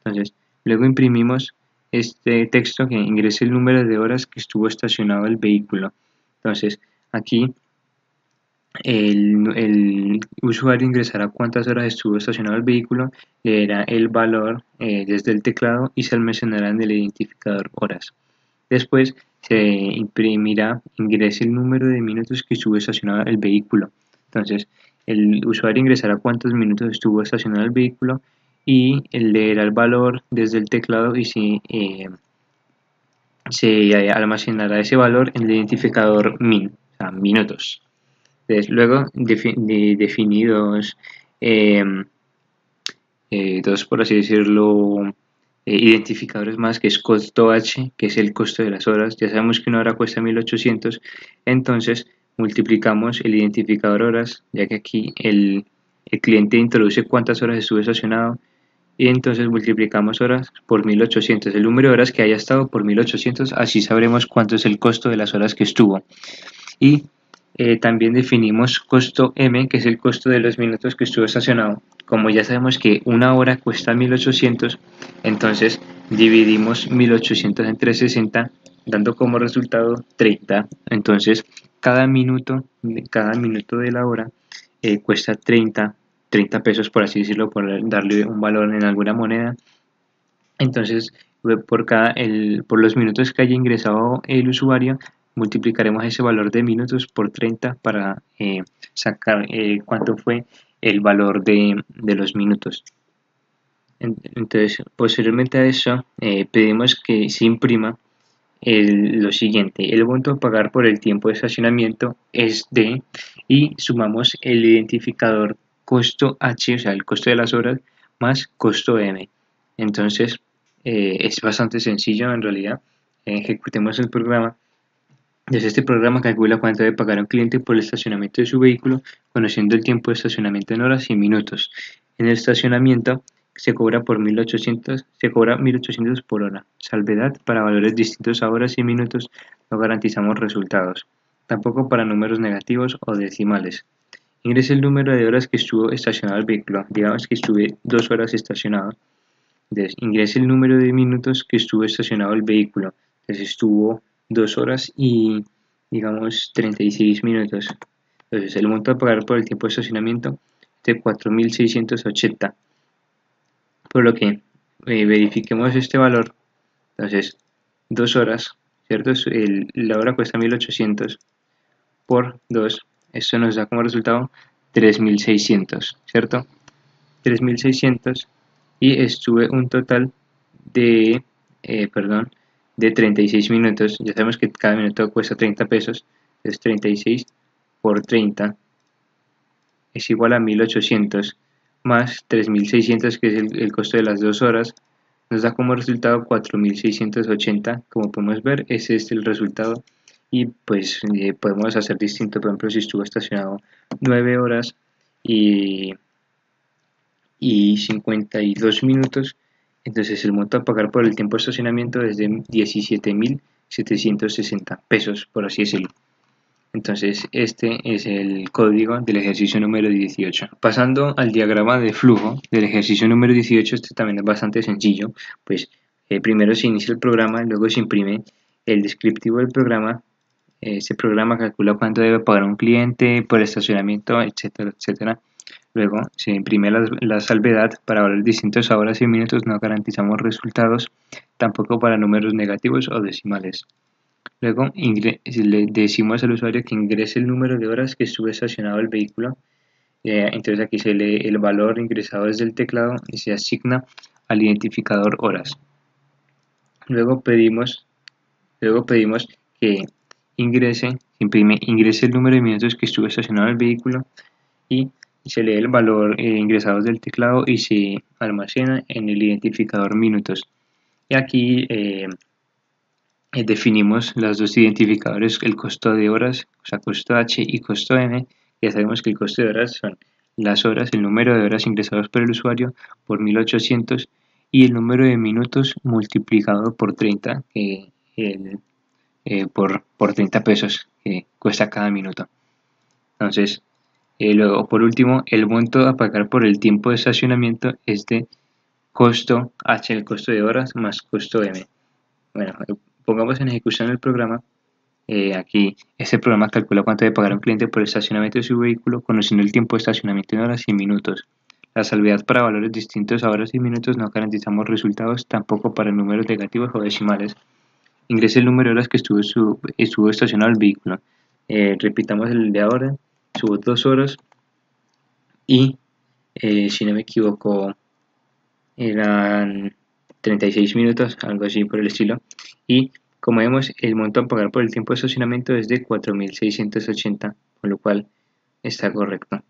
Speaker 1: Entonces, luego imprimimos este texto que ingrese el número de horas que estuvo estacionado el vehículo. Entonces, aquí el usuario ingresará cuántas horas estuvo estacionado el vehículo, leerá el valor desde el teclado y se almacenará en el identificador horas. Después se imprimirá, ingrese el número de minutos que estuvo estacionado el vehículo. Entonces, el usuario ingresará cuántos minutos estuvo estacionado el vehículo y leerá el valor desde el teclado y se almacenará ese valor en el identificador min, o sea, minutos. Entonces, luego definidos eh, dos, por así decirlo, identificadores más, que es costo H, que es el costo de las horas. Ya sabemos que una hora cuesta 1.800, entonces multiplicamos el identificador horas, ya que aquí el cliente introduce cuántas horas estuvo estacionado, y entonces multiplicamos horas por 1.800, el número de horas que haya estado por 1.800, así sabremos cuánto es el costo de las horas que estuvo. Y también definimos costo M, que es el costo de los minutos que estuvo estacionado. Como ya sabemos que una hora cuesta 1.800, entonces dividimos 1.800 entre 60, dando como resultado 30. Entonces, cada minuto de la hora cuesta 30 pesos, por así decirlo, por darle un valor en alguna moneda. Entonces, por los minutos que haya ingresado el usuario, multiplicaremos ese valor de minutos por 30 para sacar cuánto fue el valor de los minutos. Entonces, posteriormente a eso, pedimos que se imprima lo siguiente: el monto a pagar por el tiempo de estacionamiento es de, y sumamos el identificador costo H, o sea, el costo de las horas, más costo M. Entonces, es bastante sencillo en realidad. Ejecutemos el programa. Desde este programa calcula cuánto debe pagar un cliente por el estacionamiento de su vehículo, conociendo el tiempo de estacionamiento en horas y minutos. En el estacionamiento se cobra 1.800 por hora. Salvedad: para valores distintos a horas y minutos no garantizamos resultados, tampoco para números negativos o decimales. Ingrese el número de horas que estuvo estacionado el vehículo. Digamos que estuve 2 horas estacionado. Entonces, ingrese el número de minutos que estuvo estacionado el vehículo. Entonces, estuvo 2 horas y, digamos, 36 minutos. Entonces, el monto a pagar por el tiempo de estacionamiento es de 4.680. Por lo que verifiquemos este valor. Entonces, 2 horas, ¿cierto? La hora cuesta 1.800 por 2. Esto nos da como resultado 3.600, ¿cierto? 3.600, y estuve un total de, de 36 minutos. Ya sabemos que cada minuto cuesta 30 pesos, entonces 36 por 30 es igual a 1.800 más 3.600, que es el costo de las 2 horas, nos da como resultado 4.680. Como podemos ver, ese es el resultado. Y pues podemos hacer distinto. Por ejemplo, si estuvo estacionado 9 horas y 52 minutos, entonces el monto a pagar por el tiempo de estacionamiento es de 17.760 pesos, por así decirlo. Entonces este es el código del ejercicio número 18. Pasando al diagrama de flujo del ejercicio número 18, este también es bastante sencillo. Pues primero se inicia el programa, luego se imprime el descriptivo del programa. Este programa calcula cuánto debe pagar un cliente por estacionamiento, etcétera, etcétera. Luego se imprime la salvedad: para valores distintos a horas y minutos no garantizamos resultados, tampoco para números negativos o decimales. Luego le decimos al usuario que ingrese el número de horas que estuvo estacionado el vehículo. Entonces aquí se lee el valor ingresado desde el teclado y se asigna al identificador horas. Luego pedimos que ingrese el número de minutos que estuvo estacionado el vehículo, y se lee el valor ingresado del teclado y se almacena en el identificador minutos. Y aquí definimos los dos identificadores, el costo de horas, o sea, costo H y costo M. Ya sabemos que el costo de horas son las horas, el número de horas ingresadas por el usuario por 1800 y el número de minutos multiplicado por 30, por 30 pesos que cuesta cada minuto. Entonces, luego, por último, el monto a pagar por el tiempo de estacionamiento es de costo H, el costo de horas, más costo M. Bueno, pongamos en ejecución el programa. Aquí, este programa calcula cuánto debe pagar un cliente por el estacionamiento de su vehículo, conociendo el tiempo de estacionamiento en horas y minutos. La salvedad para valores distintos a horas y minutos no garantizamos resultados, tampoco para números negativos o decimales. Ingrese el número de horas que estuvo estacionado el vehículo. Repitamos el de ahora, subo 2 horas y, si no me equivoco, eran 36 minutos, algo así por el estilo. Y como vemos, el monto a pagar por el tiempo de estacionamiento es de 4.680, con lo cual está correcto.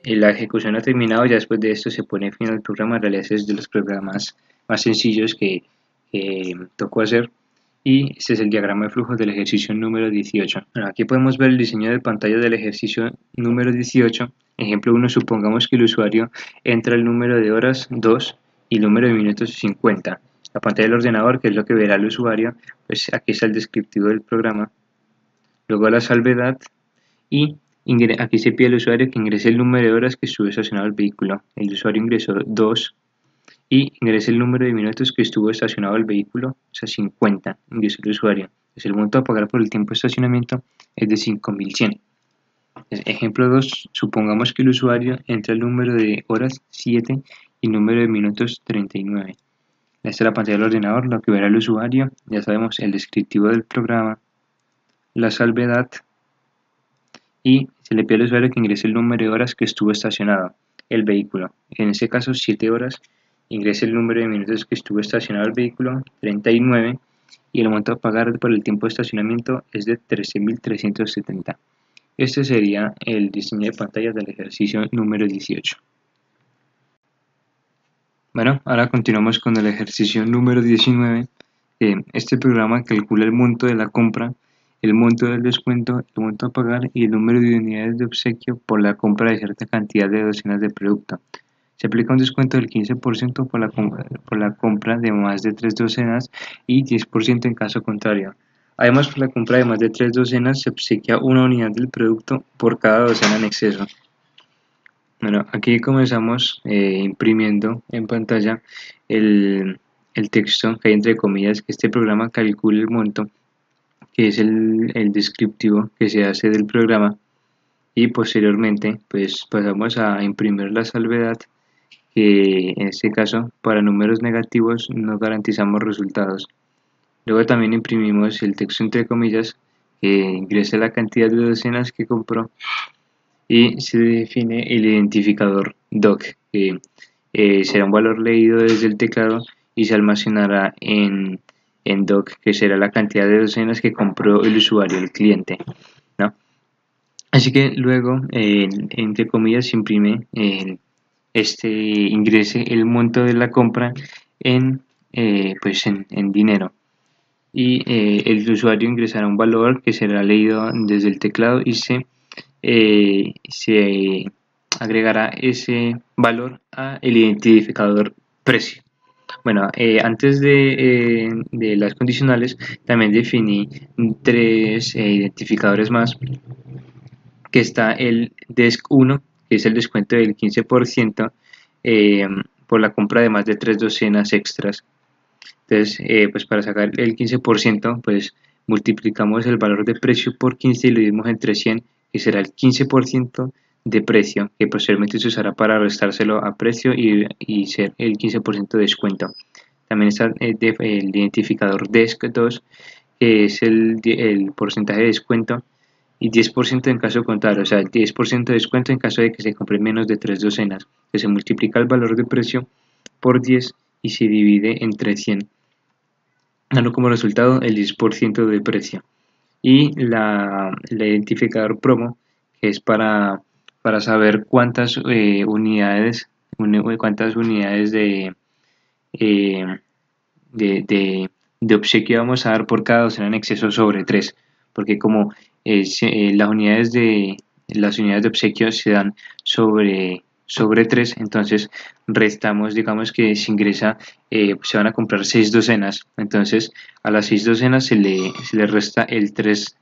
Speaker 1: La ejecución ha terminado, ya después de esto se pone fin al programa. En realidad es de los programas más sencillos que tocó hacer. Y este es el diagrama de flujo del ejercicio número 18. Bueno, aquí podemos ver el diseño de pantalla del ejercicio número 18. Ejemplo 1, supongamos que el usuario entra el número de horas 2 y el número de minutos 50. La pantalla del ordenador, que es lo que verá el usuario, pues aquí está el descriptivo del programa. Luego la salvedad y aquí se pide al usuario que ingrese el número de horas que estuvo estacionado el vehículo. El usuario ingresó 2 y ingrese el número de minutos que estuvo estacionado el vehículo, o sea 50, ingresó el usuario. Entonces el monto a pagar por el tiempo de estacionamiento es de 5.100. Ejemplo 2, supongamos que el usuario entra el número de horas 7 y el número de minutos 39. Esta es la pantalla del ordenador, lo que verá el usuario, ya sabemos el descriptivo del programa, la salvedad y se le pide al usuario que ingrese el número de horas que estuvo estacionado el vehículo. En este caso 7 horas. Ingrese el número de minutos que estuvo estacionado el vehículo, 39, y el monto a pagar por el tiempo de estacionamiento es de 13.370. Este sería el diseño de pantalla del ejercicio número 18. Bueno, ahora continuamos con el ejercicio número 19. Este programa calcula el monto de la compra, el monto del descuento, el monto a pagar y el número de unidades de obsequio por la compra de cierta cantidad de docenas de producto. Se aplica un descuento del 15% por la compra de más de 3 docenas y 10% en caso contrario. Además, por la compra de más de 3 docenas se obsequia una unidad del producto por cada docena en exceso. Bueno, aquí comenzamos imprimiendo en pantalla el texto que hay entre comillas que este programa calcula el monto, que es el descriptivo que se hace del programa, y posteriormente pues pasamos a imprimir la salvedad, que en este caso para números negativos no garantizamos resultados. Luego también imprimimos el texto entre comillas que ingresa la cantidad de docenas que compró y se define el identificador doc, que será un valor leído desde el teclado y se almacenará en doc, que será la cantidad de docenas que compró el usuario, el cliente, ¿no? Así que luego, entre comillas, se imprime ingrese el monto de la compra pues en dinero, y el usuario ingresará un valor que será leído desde el teclado y se agregará ese valor a el identificador precio. Bueno, antes de las condicionales también definí 3 identificadores más, que está el DESC 1, que es el descuento del 15% por la compra de más de 3 docenas extras. Entonces, pues para sacar el 15%, pues multiplicamos el valor de precio por 15 y lo dividimos entre 100, que será el 15% de precio, que posteriormente se usará para restárselo a precio y ser el 15% de descuento. También está el identificador DESC2, que es el porcentaje de descuento, y 10% en caso contrario, o sea, el 10% de descuento en caso de que se compre menos de 3 docenas, que se multiplica el valor de precio por 10 y se divide entre 100, dando como resultado el 10% de precio. Y la identificador promo, que es para saber cuántas unidades eh, de obsequio vamos a dar por cada docena en exceso sobre 3, porque como las unidades de obsequio se dan sobre 3, entonces restamos, digamos que se ingresa, se van a comprar 6 docenas, entonces a las 6 docenas se le resta el 3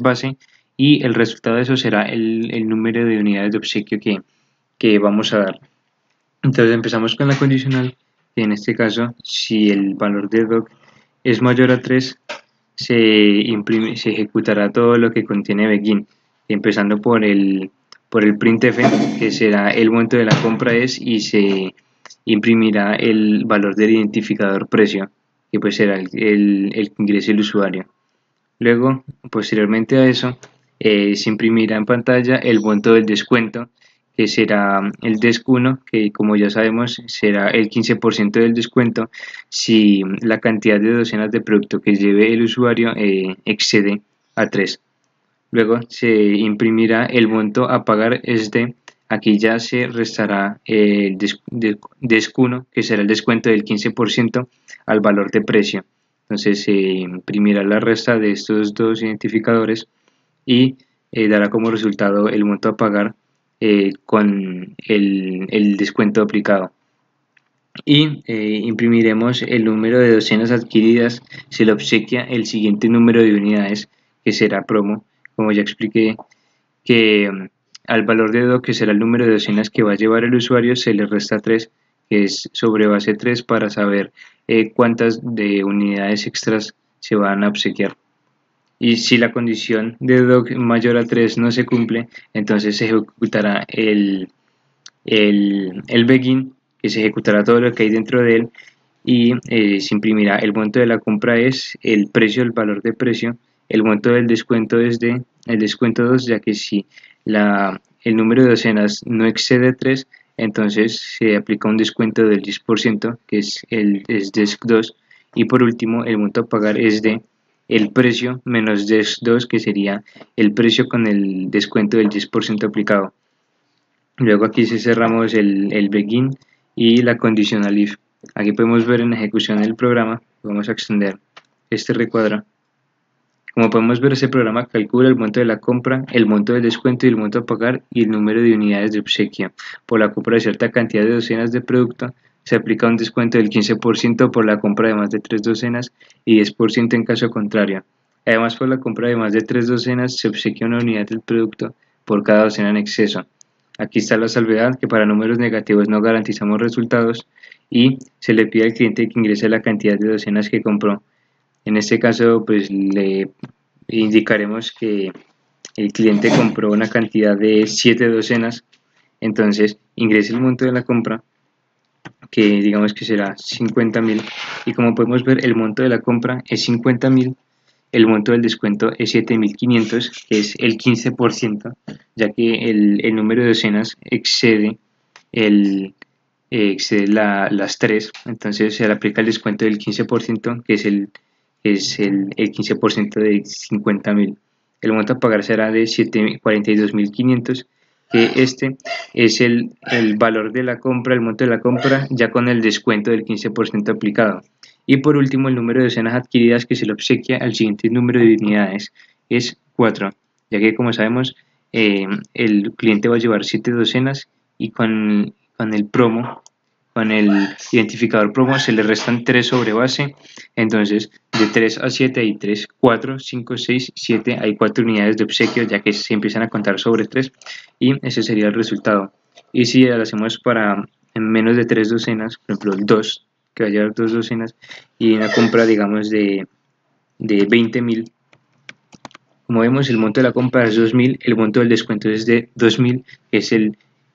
Speaker 1: base, y el resultado de eso será el número de unidades de obsequio que vamos a dar. Entonces empezamos con la condicional, que en este caso, si el valor de doc es mayor a 3, se ejecutará todo lo que contiene begin, empezando por el printf, que será el monto de la compra es, y se imprimirá el valor del identificador precio, que pues será el que ingrese el usuario. Luego, posteriormente a eso, se imprimirá en pantalla el monto del descuento, que será el DESC1, que como ya sabemos será el 15% del descuento si la cantidad de docenas de producto que lleve el usuario excede a 3. Luego se imprimirá el monto a pagar es de, aquí ya se restará el DESC1, que será el descuento del 15% al valor de precio. Entonces se imprimirá la resta de estos dos identificadores y dará como resultado el monto a pagar con el descuento aplicado. Y imprimiremos el número de docenas adquiridas, se le obsequia el siguiente número de unidades, que será promo, como ya expliqué, que al valor de DOC, que será el número de docenas que va a llevar el usuario, se le resta 3, que es sobre base 3, para saber cuántas de unidades extras se van a obsequiar. Y si la condición de DOC mayor a 3 no se cumple, entonces se ejecutará el begin, que se ejecutará todo lo que hay dentro de él, y se imprimirá el monto de la compra es el precio, el valor de precio, el monto del descuento es de el descuento 2, ya que si el número de docenas no excede 3, entonces se aplica un descuento del 10%, que es DESC 2, y por último el monto a pagar es de el precio menos DESC 2, que sería el precio con el descuento del 10% aplicado. Luego aquí sí cerramos el begin y la conditional if. Aquí podemos ver en ejecución el programa. Vamos a extender este recuadro. Como podemos ver, este programa calcula el monto de la compra, el monto del descuento y el monto a pagar, y el número de unidades de obsequio. Por la compra de cierta cantidad de docenas de producto, se aplica un descuento del 15% por la compra de más de 3 docenas y 10% en caso contrario. Además, por la compra de más de 3 docenas, se obsequia una unidad del producto por cada docena en exceso. Aquí está la salvedad, que para números negativos no garantizamos resultados y se le pide al cliente que ingrese la cantidad de docenas que compró. En este caso, pues le indicaremos que el cliente compró una cantidad de 7 docenas, entonces ingrese el monto de la compra, que digamos que será 50.000, y como podemos ver, el monto de la compra es 50.000, el monto del descuento es 7.500, que es el 15%, ya que el número de docenas excede las 3, entonces se le aplica el descuento del 15%, que es el 15% de 50.000. El monto a pagar será de 42.500, que este es el valor de la compra, el monto de la compra, ya con el descuento del 15% aplicado. Y por último, el número de docenas adquiridas, que se le obsequia al siguiente número de unidades, es 4, ya que como sabemos, el cliente va a llevar 7 docenas, y con el promo, con el identificador promo, se le restan 3 sobre base. Entonces de 3 a 7 hay 3, 4, 5, 6, 7, hay 4 unidades de obsequio, ya que se empiezan a contar sobre 3, y ese sería el resultado. Y si lo hacemos para en menos de 3 docenas, por ejemplo el 2, que va a llevar 2 docenas, y una compra digamos de 20.000, como vemos el monto de la compra es 2.000, el monto del descuento es de 2.000, que es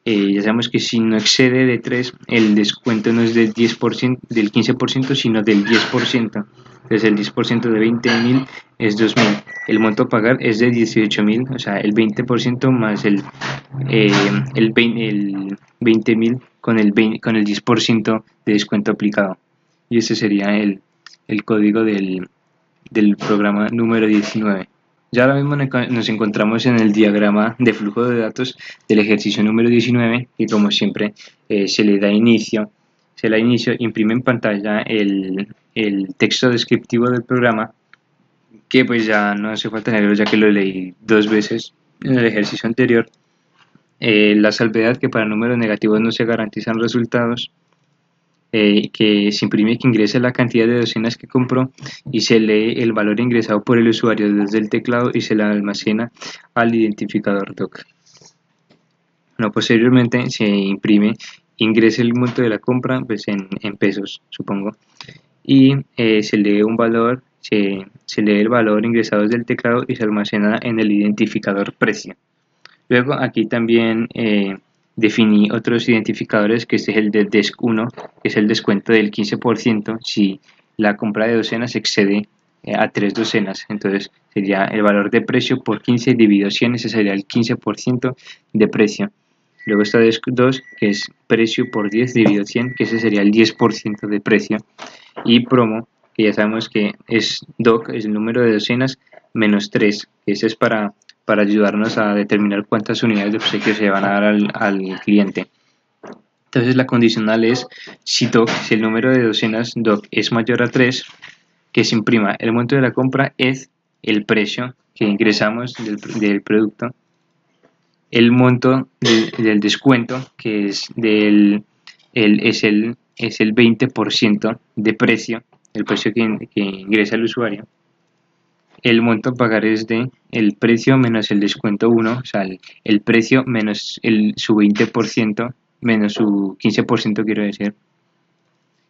Speaker 1: ya sabemos que si no excede de 3, el descuento no es del 10%, del 15%, sino del 10%. Entonces el 10% de 20.000 es 2.000. El monto a pagar es de 18.000, o sea, el 20% más el 20.000 con el 10% de descuento aplicado. Y ese sería el código del programa número 19. Ya ahora mismo nos encontramos en el diagrama de flujo de datos del ejercicio número 19, que como siempre se le da inicio, imprime en pantalla el texto descriptivo del programa, que pues ya no hace falta leerlo ya que lo leí dos veces en el ejercicio anterior. La salvedad que para números negativos no se garantizan resultados, que se imprime que ingrese la cantidad de docenas que compró y se lee el valor ingresado por el usuario desde el teclado y se le almacena al identificador doc. No, posteriormente se imprime, ingrese el monto de la compra pues en pesos, supongo, y se lee un valor, se lee el valor ingresado desde el teclado y se almacena en el identificador precio. Luego aquí también definí otros identificadores, que este es el de DESC1, que es el descuento del 15% si la compra de docenas excede a 3 docenas. Entonces sería el valor de precio por 15 dividido 100, ese sería el 15% de precio. Luego está DESC2, que es precio por 10 dividido 100, que ese sería el 10% de precio. Y promo, que ya sabemos que es DOC, es el número de docenas, menos 3, que ese es para ayudarnos a determinar cuántas unidades de obsequio se van a dar al cliente. Entonces la condicional es si DOC, si el número de docenas DOC es mayor a 3, que se imprima el monto de la compra es el precio que ingresamos del producto, el monto del descuento, que es es el 20% de precio, el precio que ingresa el usuario. El monto a pagar es de el precio menos el descuento 1, o sea, el precio menos su 20%, menos su 15%, quiero decir.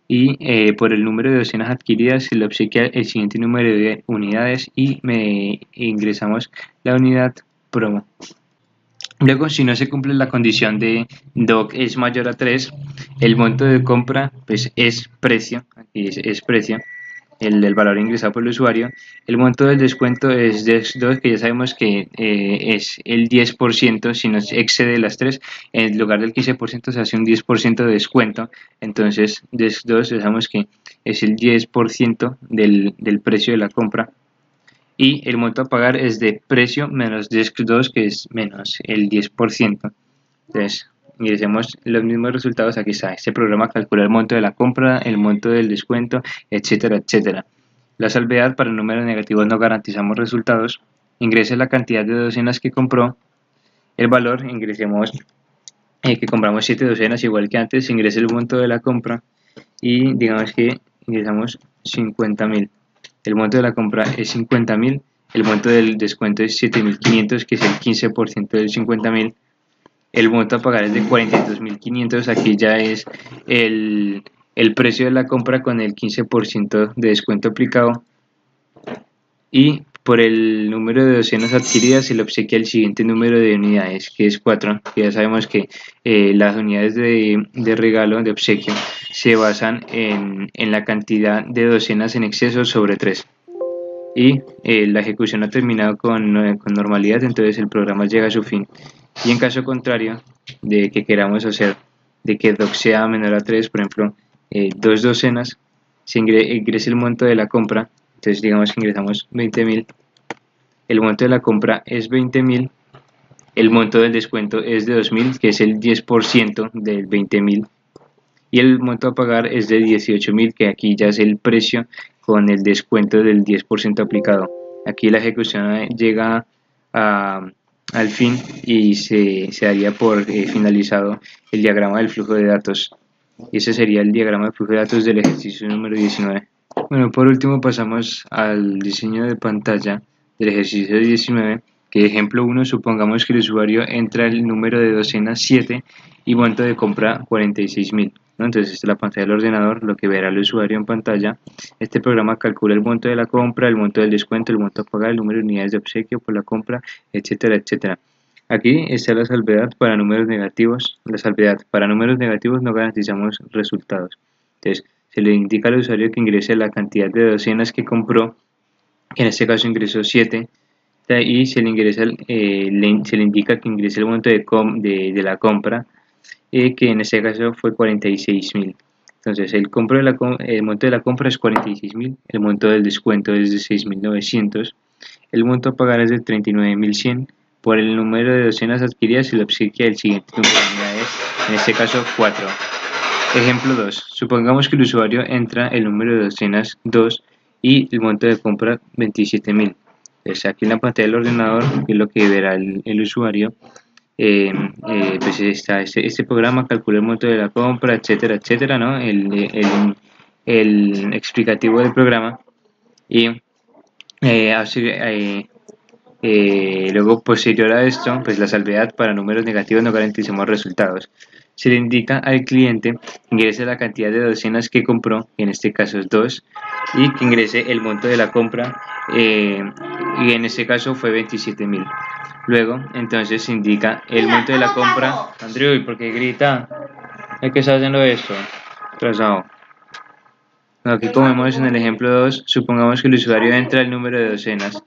Speaker 1: Y por el número de docenas adquiridas se le obsequia el siguiente número de unidades y ingresamos la unidad promo. Luego, si no se cumple la condición de DOC es mayor a 3, el monto de compra pues es precio, aquí es precio, el valor ingresado por el usuario. El monto del descuento es DESC2, que ya sabemos que es el 10%, si no excede las 3, en lugar del 15% se hace un 10% de descuento, entonces DESC2 sabemos que es el 10% del precio de la compra. Y el monto a pagar es de precio menos DESC2, que es menos el 10%. Entonces, ingresemos los mismos resultados. Aquí está. Este programa calcula el monto de la compra, el monto del descuento, etcétera, etcétera. La salvedad para números negativos no garantizamos resultados. Ingrese la cantidad de docenas que compró. El valor, ingresemos que compramos 7 docenas igual que antes. Ingrese el monto de la compra y digamos que ingresamos 50.000. El monto de la compra es 50.000, el monto del descuento es 7.500, que es el 15% del 50.000. El monto a pagar es de 42.500, aquí ya es el precio de la compra con el 15% de descuento aplicado. Y por el número de docenas adquiridas se le obsequia el siguiente número de unidades, que es 4, que ya sabemos que las unidades de regalo, de obsequio, se basan en la cantidad de docenas en exceso sobre 3. Y la ejecución ha terminado con normalidad, entonces el programa llega a su fin. Y en caso contrario de que queramos hacer de que DOC sea menor a 3, por ejemplo, 2 docenas, se ingrese el monto de la compra. Entonces digamos que ingresamos 20.000, el monto de la compra es 20.000, el monto del descuento es de 2.000, que es el 10% del 20.000, y el monto a pagar es de 18.000, que aquí ya es el precio con el descuento del 10% aplicado. Aquí la ejecución llega al fin y se daría por finalizado el diagrama del flujo de datos. Y ese sería el diagrama de flujo de datos del ejercicio número 19. Bueno, por último pasamos al diseño de pantalla del ejercicio 19, que ejemplo 1, supongamos que el usuario entra el número de docenas 7 y monto de compra 46.000. ¿no? Entonces esta es la pantalla del ordenador, lo que verá el usuario en pantalla. Este programa calcula el monto de la compra, el monto del descuento, el monto a pagar, el número de unidades de obsequio por la compra, etcétera, etcétera. Aquí está la salvedad para números negativos. La salvedad para números negativos no garantizamos resultados. Entonces, se le indica al usuario que ingrese la cantidad de docenas que compró, que en este caso ingresó 7, y se le indica que ingrese el monto de la compra, que en este caso fue 46.000. Entonces, el monto de la compra es 46.000, el monto del descuento es de 6.900, El monto a pagar es de 39.100 por el número de docenas adquiridas y la obsequia del siguiente número de unidades, en este caso 4. Ejemplo 2. Supongamos que el usuario entra el número de docenas 2 y el monto de compra 27.000. Pues aquí en la pantalla del ordenador, que es lo que verá el usuario, pues está este programa, calcula el monto de la compra, etcétera, etcétera, ¿no? El explicativo del programa y luego posterior a esto, pues la salvedad para números negativos no garantizamos resultados. Se le indica al cliente que ingrese la cantidad de docenas que compró, en este caso es 2, y que ingrese el monto de la compra, y en este caso fue 27.000. Luego, entonces se indica el monto de la compra. Andrew, ¿y por qué grita? ¿Es que está haciendo esto? Trazado. Aquí como vemos en el ejemplo 2, supongamos que el usuario entra el número de docenas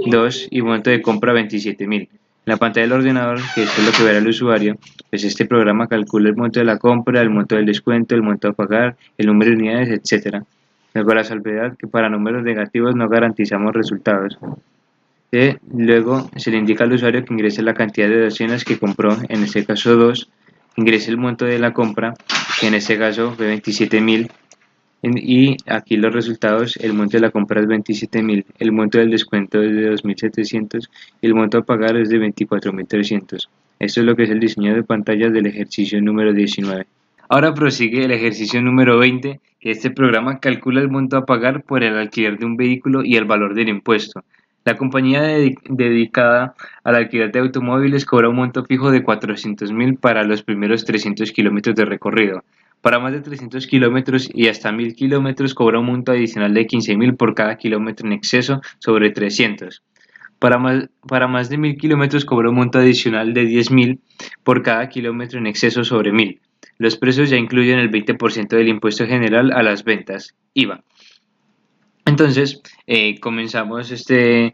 Speaker 1: 2 y monto de compra 27.000. En la pantalla del ordenador, que esto es lo que verá el usuario, pues este programa calcula el monto de la compra, el monto del descuento, el monto a pagar, el número de unidades, etc. Luego la salvedad que para números negativos no garantizamos resultados. Luego se le indica al usuario que ingrese la cantidad de docenas que compró, en este caso 2, ingrese el monto de la compra, que en este caso fue 27.000, y aquí los resultados: el monto de la compra es 27.000, el monto del descuento es de 2.700 y el monto a pagar es de 24.300. Esto es lo que es el diseño de pantallas del ejercicio número 19. Ahora prosigue el ejercicio número 20, que este programa calcula el monto a pagar por el alquiler de un vehículo y el valor del impuesto. La compañía dedicada al alquiler de automóviles cobra un monto fijo de 400.000 para los primeros 300 kilómetros de recorrido. Para más de 300 kilómetros y hasta 1.000 kilómetros cobra un monto adicional de 15.000 por cada kilómetro en exceso sobre 300. Para más de 1.000 kilómetros cobra un monto adicional de 10.000 por cada kilómetro en exceso sobre 1.000. Los precios ya incluyen el 20% del impuesto general a las ventas, IVA. Entonces, comenzamos este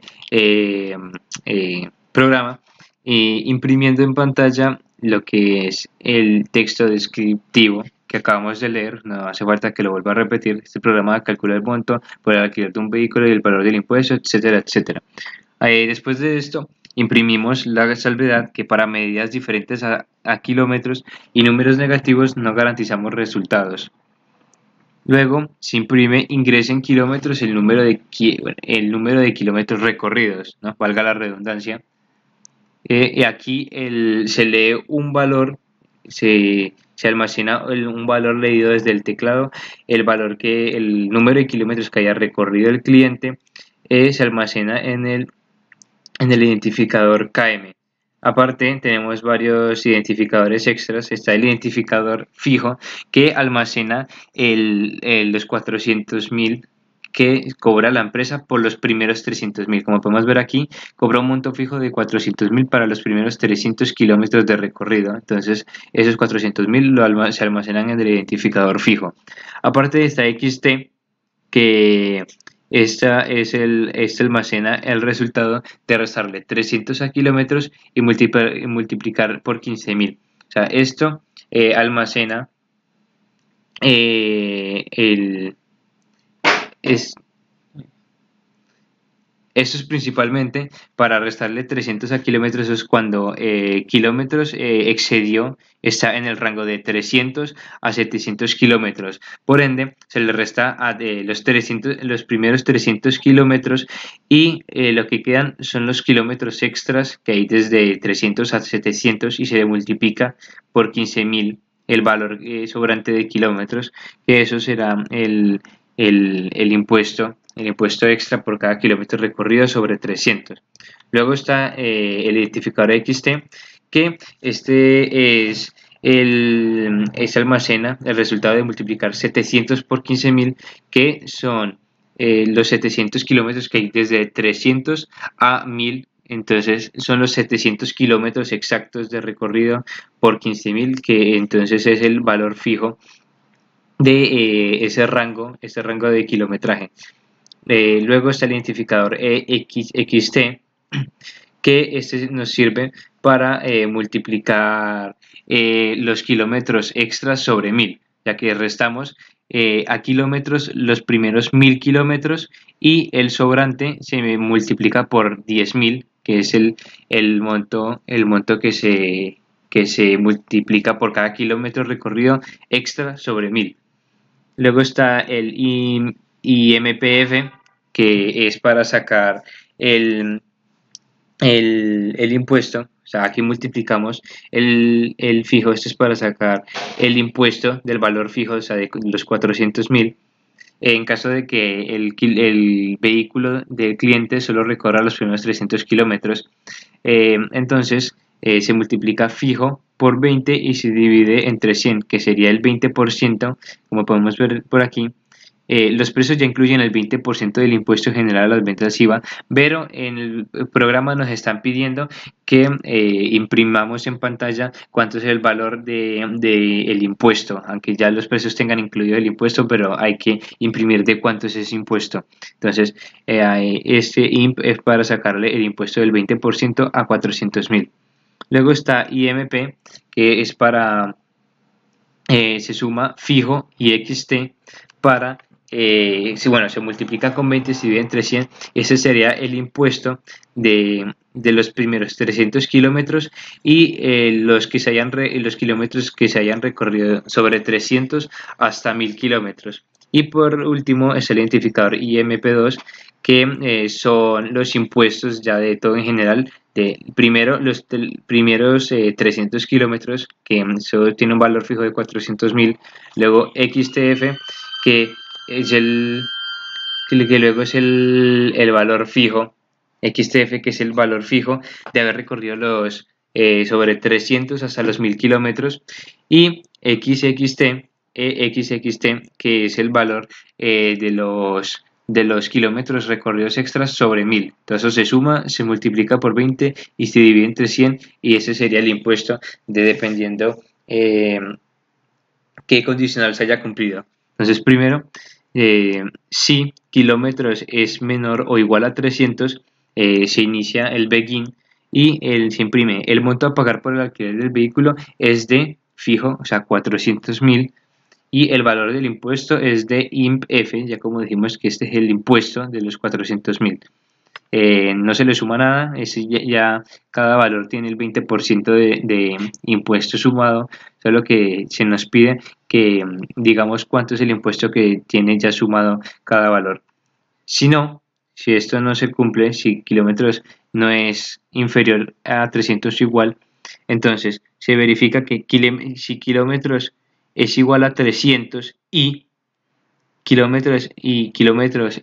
Speaker 1: programa imprimiendo en pantalla lo que es el texto descriptivo que acabamos de leer. No hace falta que lo vuelva a repetir. Este programa calcula el monto por el alquiler de un vehículo y el valor del impuesto, etcétera, etcétera. Después de esto, imprimimos la salvedad que para medidas diferentes a kilómetros y números negativos no garantizamos resultados. Luego se imprime ingresa en kilómetros el número de kilómetros recorridos, ¿no? Valga la redundancia. Y aquí se lee un valor, se almacena un valor leído desde el teclado, el número de kilómetros que haya recorrido el cliente, se almacena en el identificador KM. Aparte, tenemos varios identificadores extras. Está el identificador fijo que almacena los 400.000 que cobra la empresa por los primeros 300.000. Como podemos ver aquí, cobra un monto fijo de 400.000 para los primeros 300 kilómetros de recorrido. Entonces, esos 400.000 se almacenan en el identificador fijo. Aparte está XT, que este almacena el resultado de restarle 300 a kilómetros y multiplicar por 15.000. O sea, esto almacena esto es principalmente para restarle 300 a kilómetros, eso es cuando kilómetros excedió, está en el rango de 300 a 700 kilómetros. Por ende, se le resta a los primeros 300 kilómetros y lo que quedan son los kilómetros extras que hay desde 300 a 700 y se le multiplica por 15.000 el valor sobrante de kilómetros, que eso será el impuesto extra por cada kilómetro recorrido sobre 300. Luego está el identificador XT, que este almacena el resultado de multiplicar 700 por 15.000, que son los 700 kilómetros que hay desde 300 a 1.000. Entonces son los 700 kilómetros exactos de recorrido por 15.000, que entonces es el valor fijo de ese rango de kilometraje. Luego está el identificador XT, que este nos sirve para multiplicar los kilómetros extras sobre 1.000, ya que restamos a kilómetros los primeros 1000 kilómetros y el sobrante se multiplica por 10.000, que es el monto que se multiplica por cada kilómetro recorrido extra sobre 1000. Luego está el IMPF, que es para sacar el, el impuesto. O sea, aquí multiplicamos el fijo, esto es para sacar el impuesto del valor fijo, o sea, de los 400.000, en caso de que el vehículo del cliente solo recorra los primeros 300 kilómetros. Entonces, se multiplica fijo por 20 y se divide entre 100, que sería el 20%, como podemos ver por aquí. Los precios ya incluyen el 20% del impuesto general a las ventas IVA, pero en el programa nos están pidiendo que imprimamos en pantalla cuánto es el valor el impuesto, aunque ya los precios tengan incluido el impuesto, pero hay que imprimir de cuánto es ese impuesto. Entonces, este IMP es para sacarle el impuesto del 20% a 400.000. Luego está IMP, que es para, se suma fijo y XT para, bueno, se multiplica con 20, se divide entre 100, ese sería el impuesto de los primeros 300 kilómetros y los kilómetros que se hayan recorrido sobre 300 hasta 1000 kilómetros. Y por último es el identificador IMP2, que son los impuestos ya de todo en general. Primero, los primeros 300 kilómetros, que solo tiene un valor fijo de 400.000. Luego XTF, que es que luego es el valor fijo. XTF, que es el valor fijo de haber recorrido los sobre 300 hasta los 1000 kilómetros. Y XXT, que es el valor de los kilómetros recorridos extras sobre 1000. Entonces eso se suma, se multiplica por 20 y se divide entre 100, y ese sería el impuesto dependiendo qué condicional se haya cumplido. Entonces primero, si kilómetros es menor o igual a 300, se inicia el begin y se imprime. El monto a pagar por el alquiler del vehículo es de fijo, o sea, 400.000, y el valor del impuesto es de IMPF, ya como dijimos que este es el impuesto de los 400.000. No se le suma nada, ya cada valor tiene el 20% de impuesto sumado, solo que se nos pide que digamos cuánto es el impuesto que tiene ya sumado cada valor. Si no, si esto no se cumple, si kilómetros no es inferior a 300 igual, entonces se verifica que si kilómetros es igual a 300 y kilómetros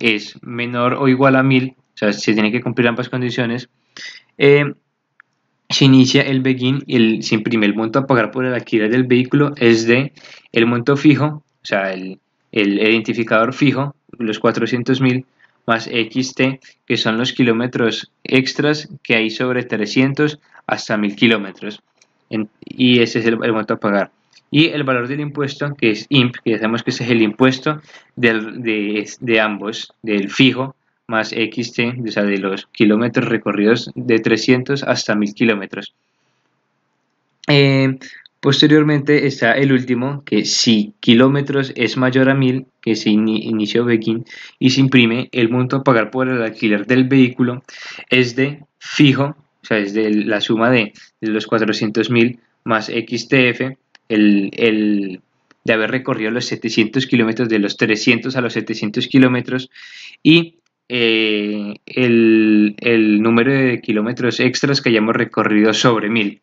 Speaker 1: es menor o igual a 1000, o sea, se tiene que cumplir ambas condiciones, se inicia el begin y se imprime. El monto a pagar por el alquiler del vehículo es de el monto fijo, o sea, el identificador fijo, los 400.000, más XT, que son los kilómetros extras que hay sobre 300 hasta 1000 kilómetros. Y ese es el monto a pagar. Y el valor del impuesto, que es IMP, que ya sabemos que ese es el impuesto de ambos, del fijo más XT, o sea, de los kilómetros recorridos de 300 hasta 1000 kilómetros. Posteriormente está el último, que si kilómetros es mayor a 1000, que se inició begin y se imprime, el monto a pagar por el alquiler del vehículo es de fijo, o sea, es de la suma de los 400.000 más XTF, de haber recorrido los 700 kilómetros, de los 300 a los 700 kilómetros, y el número de kilómetros extras que hayamos recorrido sobre 1000.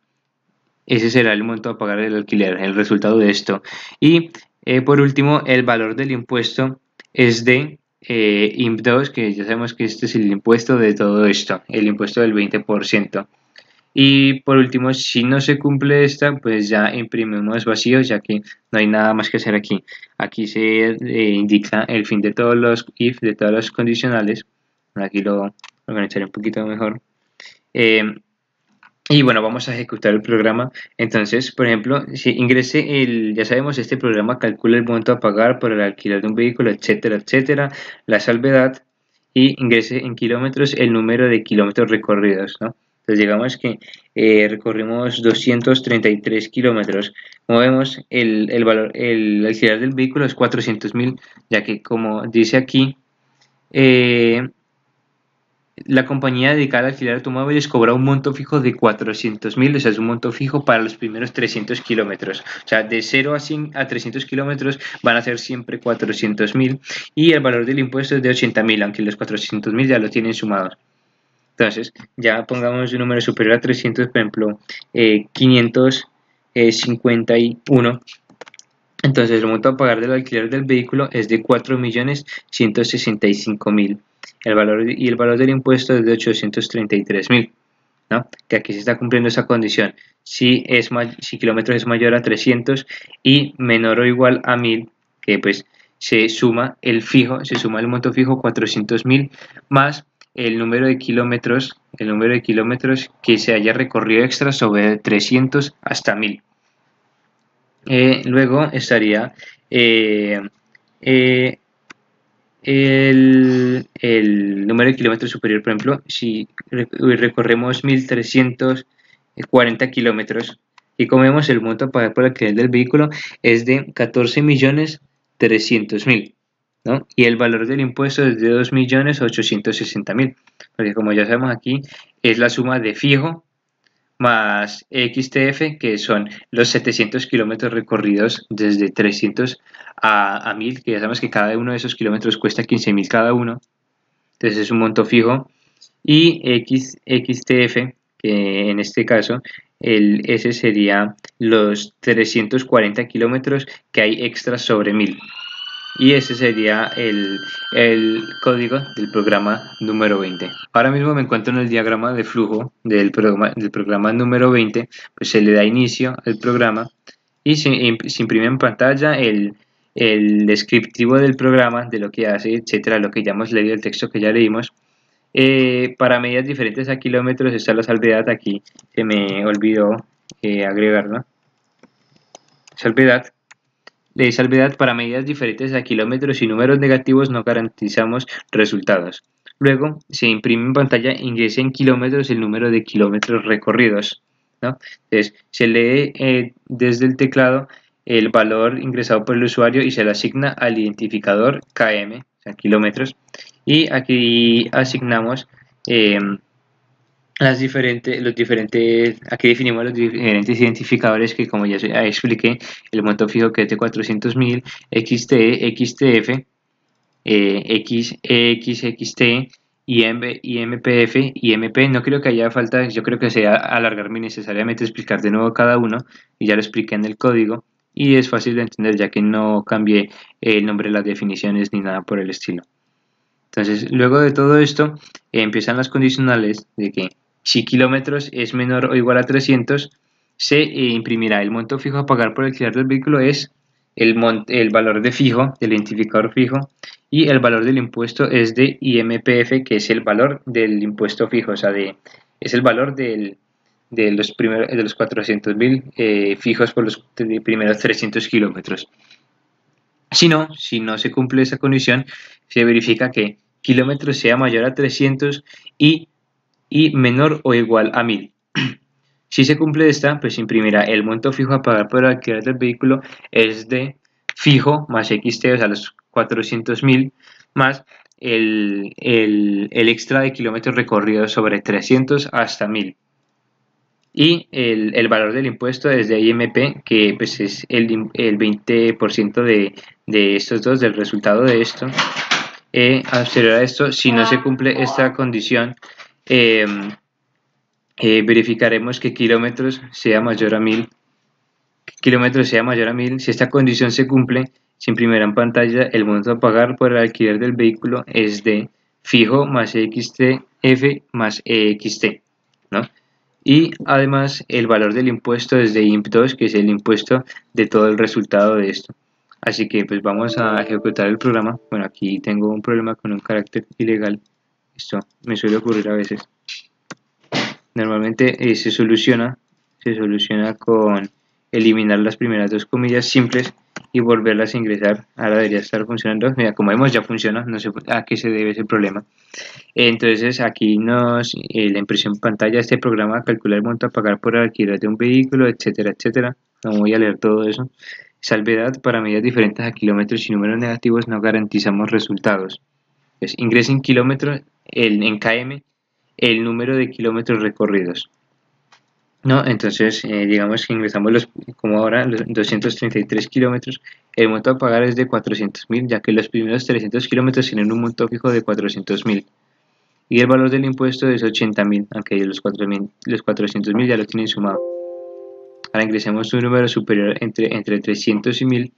Speaker 1: Ese será el monto a pagar del alquiler, el resultado de esto. Y por último, el valor del impuesto es de IMP2, que ya sabemos que este es el impuesto de todo esto, el impuesto del 20%. Y por último, si no se cumple esta, pues ya imprimimos vacío, ya que no hay nada más que hacer aquí. Aquí se indica el fin de todos los if, de todas las condicionales. Aquí lo organizaré un poquito mejor. Y bueno, vamos a ejecutar el programa. Entonces, por ejemplo, si ingrese ya sabemos, este programa calcula el monto a pagar por el alquiler de un vehículo, etcétera, etcétera, la salvedad, y ingrese en kilómetros el número de kilómetros recorridos, ¿no? Entonces digamos que recorrimos 233 kilómetros. Como vemos, el alquiler del vehículo es 400.000, ya que como dice aquí, eh, la compañía dedicada al alquiler de automóviles cobra un monto fijo de 400.000, o sea, es un monto fijo para los primeros 300 kilómetros. O sea, de 0 a 300 kilómetros van a ser siempre 400.000 y el valor del impuesto es de 80.000, aunque los 400.000 ya lo tienen sumados. Entonces, ya pongamos un número superior a 300, por ejemplo, 551. Entonces, el monto a pagar del alquiler del vehículo es de 4.165.000. El valor del impuesto es de 833.000, ¿no? Que aquí se está cumpliendo esa condición. Si kilómetros es mayor a 300 y menor o igual a 1.000, que pues se suma el monto fijo 400.000 más el número de kilómetros que se haya recorrido extra sobre 300 hasta 1.000. Luego estaría eh, eh, el número de kilómetros superior. Por ejemplo, si recorremos 1.340 kilómetros y como vemos el monto a pagar por el alquiler del vehículo es de 14.300.000, ¿no? Y el valor del impuesto es de 2.860.000, porque como ya sabemos aquí es la suma de fijo más XTF, que son los 700 kilómetros recorridos desde 300 a 1.000, que ya sabemos que cada uno de esos kilómetros cuesta 15.000 cada uno, entonces es un monto fijo, y XTF, que en este caso ese sería los 340 kilómetros que hay extra sobre 1.000. Y ese sería el código del programa número 20. Ahora mismo me encuentro en el diagrama de flujo del programa número 20, pues se le da inicio al programa y se imprime en pantalla el descriptivo del programa, de lo que hace, etcétera, lo que ya hemos leído, el texto que ya leímos. Para medidas diferentes a kilómetros está la salvedad, aquí se me olvidó agregarla. Salvedad, para medidas diferentes a kilómetros y números negativos no garantizamos resultados. Luego se imprime en pantalla, ingrese en kilómetros el número de kilómetros recorridos, ¿no? Entonces se lee desde el teclado el valor ingresado por el usuario y se le asigna al identificador km, o sea, kilómetros, y aquí asignamos aquí definimos los diferentes identificadores que, como ya expliqué, el monto fijo que es de 400.000, XT, XTF, XXT, IMPF, IMP. No creo que haya falta, yo creo que sea alargarme innecesariamente explicar de nuevo cada uno, y ya lo expliqué en el código, y es fácil de entender ya que no cambié el nombre de las definiciones ni nada por el estilo. Entonces, luego de todo esto, empiezan las condicionales de que si kilómetros es menor o igual a 300, se imprimirá el monto fijo a pagar por el alquiler del vehículo es el valor de fijo, del identificador fijo, y el valor del impuesto es de IMPF, que es el valor del impuesto fijo, o sea, es el valor de los 400.000 fijos por los primeros 300 kilómetros. Si no se cumple esa condición, se verifica que kilómetros sea mayor a 300 y menor o igual a 1.000. Si se cumple esta, pues se imprimirá el monto fijo a pagar por el alquiler del vehículo es de fijo más XT, o sea, los 400.000 más el extra de kilómetros recorridos sobre 300 hasta 1.000. Y el valor del impuesto es de IMP, que pues es el 20% de estos dos, del resultado de esto. Posterior a esto, si no se cumple esta condición, verificaremos que kilómetros sea mayor a 1.000. Si esta condición se cumple, se imprimirá en pantalla el monto a pagar por el alquiler del vehículo es de fijo más XTF más EXT, ¿no? Y además el valor del impuesto es de IMP2, que es el impuesto de todo el resultado de esto. Así que pues vamos a ejecutar el programa. Bueno, aquí tengo un problema con un carácter ilegal. Esto me suele ocurrir a veces. Normalmente se soluciona con eliminar las primeras dos comillas simples y volverlas a ingresar. Ahora debería estar funcionando. Mira, como vemos ya funciona, no sé a qué se debe ese problema. Entonces aquí la impresión en pantalla, este programa calcula el monto a pagar por alquiler de un vehículo, etcétera, etcétera. No voy a leer todo eso. Salvedad: para medidas diferentes a kilómetros y números negativos no garantizamos resultados. Pues ingresa en kilómetros, en km, el número de kilómetros recorridos. No, entonces digamos que ingresamos como ahora los 233 kilómetros, el monto a pagar es de 400.000, ya que los primeros 300 kilómetros tienen un monto fijo de 400.000 y el valor del impuesto es 80.000, aunque los 400.000 ya lo tienen sumado. Ahora ingresemos un número superior entre 300 y 1000,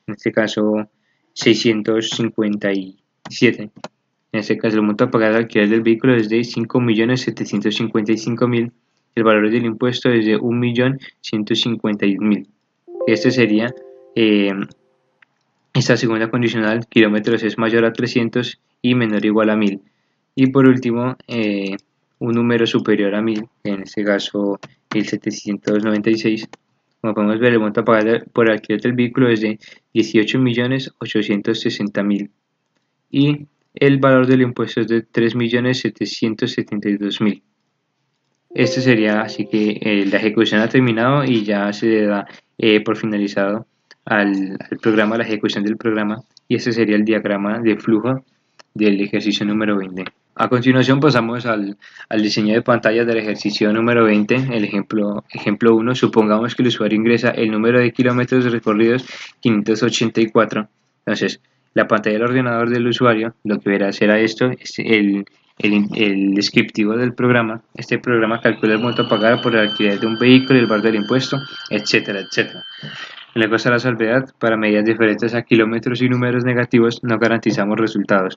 Speaker 1: en este caso 657. En este caso el monto a pagar al alquiler del vehículo es de 5.755.000. El valor del impuesto es de 1.151.000. Este sería esta segunda condicional: kilómetros es mayor a 300 y menor o igual a 1000. Y por último, un número superior a 1000, en este caso 1796. Como podemos ver, el monto a pagar por alquiler del vehículo es de 18.860.000 y el valor del impuesto es de 3.772.000. Este sería, así que la ejecución ha terminado y ya se da por finalizado al programa, la ejecución del programa, y este sería el diagrama de flujo del ejercicio número 20. A continuación pasamos al diseño de pantallas del ejercicio número 20, el ejemplo 1. Supongamos que el usuario ingresa el número de kilómetros recorridos 584. Entonces, la pantalla del ordenador del usuario, lo que verá será esto, es el descriptivo del programa. Este programa calcula el monto a pagar por el alquiler de un vehículo, el valor del impuesto, etcétera, etcétera. Luego está la salvedad: para medidas diferentes a kilómetros y números negativos no garantizamos resultados.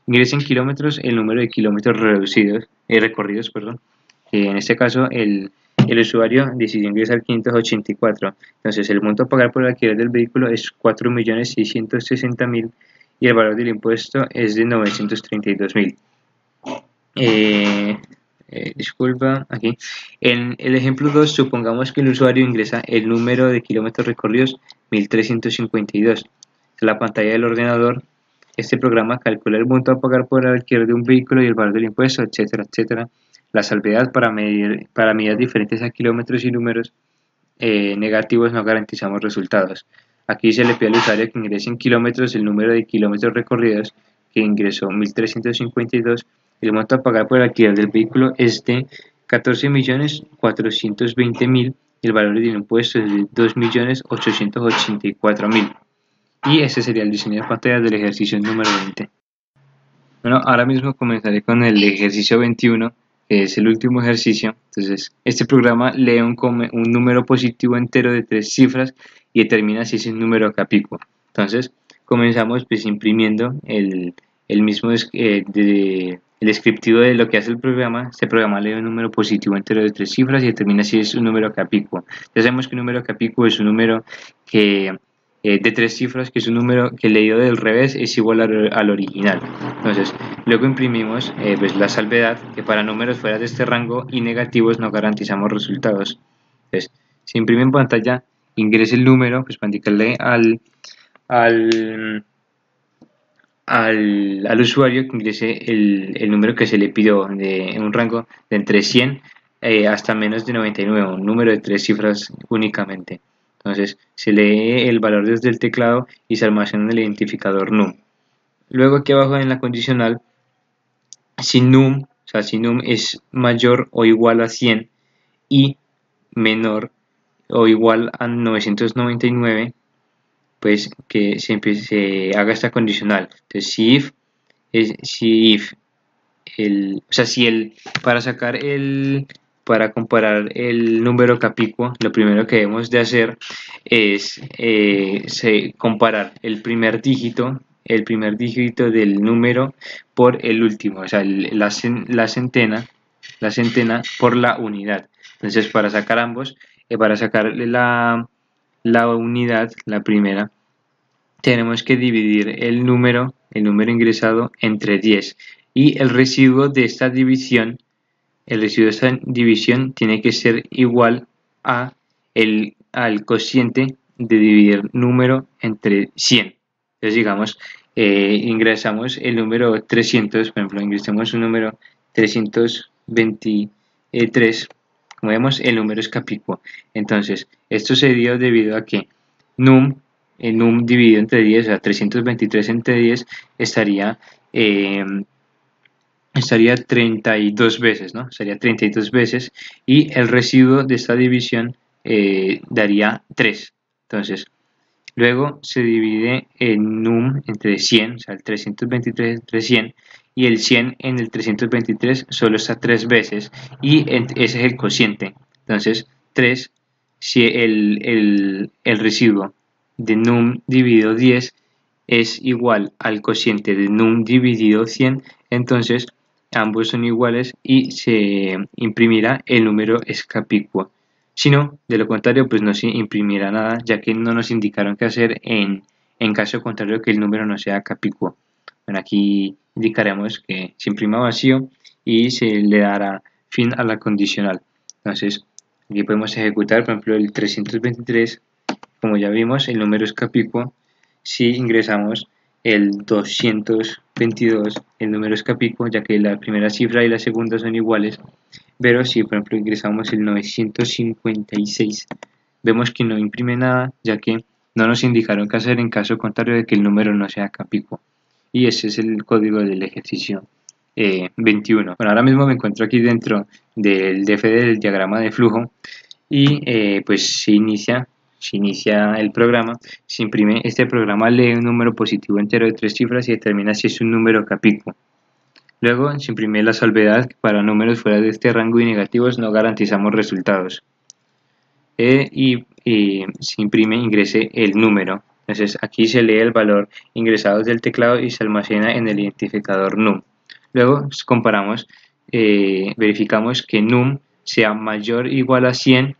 Speaker 1: Ingresa en kilómetros el número de kilómetros recorridos. En este caso, el usuario decidió ingresar 584. Entonces, el monto a pagar por el alquiler del vehículo es 4.660.000 y el valor del impuesto es de 932.000. Disculpa, aquí. En el ejemplo 2, supongamos que el usuario ingresa el número de kilómetros recorridos 1352. En la pantalla del ordenador, este programa calcula el monto a pagar por el alquiler de un vehículo y el valor del impuesto, etcétera, etcétera. La salvedad: para medidas diferentes a kilómetros y números negativos no garantizamos resultados. Aquí se le pide al usuario que ingrese en kilómetros el número de kilómetros recorridos, que ingresó 1352. El monto a pagar por el alquiler del vehículo es de 14.420.000 y el valor del impuesto es de 2.884.000. Y ese sería el diseño de pantalla del ejercicio número 20. Bueno, ahora mismo comenzaré con el ejercicio 21, que es el último ejercicio. Entonces, este programa lee un número positivo entero de 3 cifras y determina si es un número capícuo. Entonces, comenzamos pues imprimiendo el mismo el descriptivo de lo que hace el programa. Este programa lee un número positivo entero de 3 cifras y determina si es un número capícuo. Ya sabemos que un número capícuo es un número que de 3 cifras, que es un número que leído del revés es igual al original. Entonces, luego imprimimos pues la salvedad: que para números fuera de este rango y negativos no garantizamos resultados. Entonces, se imprime en pantalla, ingrese el número pues para indicarle al usuario que ingrese el número que se le pidió, en un rango de entre 100 hasta menos de 99, un número de 3 cifras únicamente. Entonces, se lee el valor desde el teclado y se almacena en el identificador num. Luego, aquí abajo en la condicional, si num es mayor o igual a 100 y menor o igual a 999, pues que se haga esta condicional. Entonces, para comparar el número capícuo, lo primero que debemos de hacer es comparar el primer dígito del número por el último, o sea, la centena por la unidad. Entonces, para sacar ambos, para sacar la unidad, la primera, tenemos que dividir el número ingresado entre 10 y el residuo de esta división tiene que ser igual a el al cociente de dividir número entre 100. Entonces, digamos, ingresamos el número 300, por ejemplo, ingresamos un número 323. Como vemos, el número es capicuo. Entonces, esto se dio debido a que num, el num dividido entre 10, o sea, 323 entre 10, eh, estaría 32 veces, ¿no? Estaría 32 veces y el residuo de esta división daría 3. Entonces, luego se divide el num entre 100, o sea, el 323 entre 100, y el 100 en el 323 solo está 3 veces, y ese es el cociente. Entonces, 3, si el residuo de num dividido 10 es igual al cociente de num dividido 100, entonces ambos son iguales y se imprimirá el número es capicuo. Si no, de lo contrario, pues no se imprimirá nada, ya que no nos indicaron qué hacer en caso contrario que el número no sea capicuo. Bueno, aquí indicaremos que se imprima vacío y se le dará fin a la condicional. Entonces, aquí podemos ejecutar, por ejemplo, el 323, como ya vimos, el número es capicuo. Si ingresamos el 222, el número es capicuo, ya que la primera cifra y la segunda son iguales. Pero si por ejemplo ingresamos el 956, vemos que no imprime nada, ya que no nos indicaron qué hacer en caso contrario de que el número no sea capicuo. Y ese es el código del ejercicio 21. Bueno, ahora mismo me encuentro aquí dentro del DF del diagrama de flujo y pues se inicia el programa, se imprime. Este programa lee un número positivo entero de 3 cifras y determina si es un número capicuo. Luego se imprime la salvedad que para números fuera de este rango y negativos no garantizamos resultados. Y se imprime, ingrese el número. Entonces aquí se lee el valor ingresado del teclado y se almacena en el identificador num. Luego comparamos, verificamos que num sea mayor o igual a 100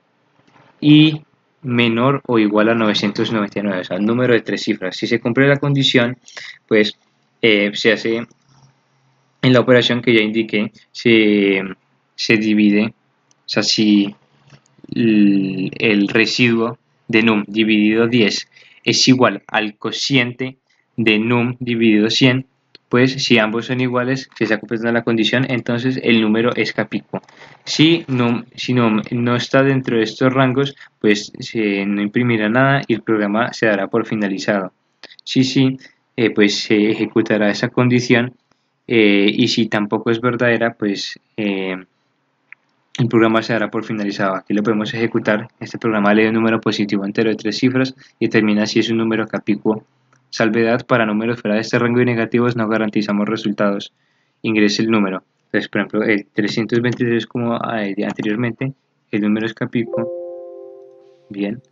Speaker 1: y menor o igual a 999, o sea, el número de 3 cifras. Si se cumple la condición, pues se hace en la operación que ya indiqué, se divide, o sea, si el residuo de num dividido 10 es igual al cociente de num dividido 100, pues si ambos son iguales, si se ha cumplido la condición, entonces el número es capicuo. Si num no está dentro de estos rangos, pues no imprimirá nada y el programa se dará por finalizado. Si sí, pues se ejecutará esa condición y si tampoco es verdadera, pues el programa se dará por finalizado. Aquí lo podemos ejecutar. Este programa lee un número positivo entero de 3 cifras y determina si es un número capicuo. Salvedad: para números fuera de este rango y negativos no garantizamos resultados. Ingrese el número. Entonces, por ejemplo, el 323, como anteriormente, el número es capicuo. Bien.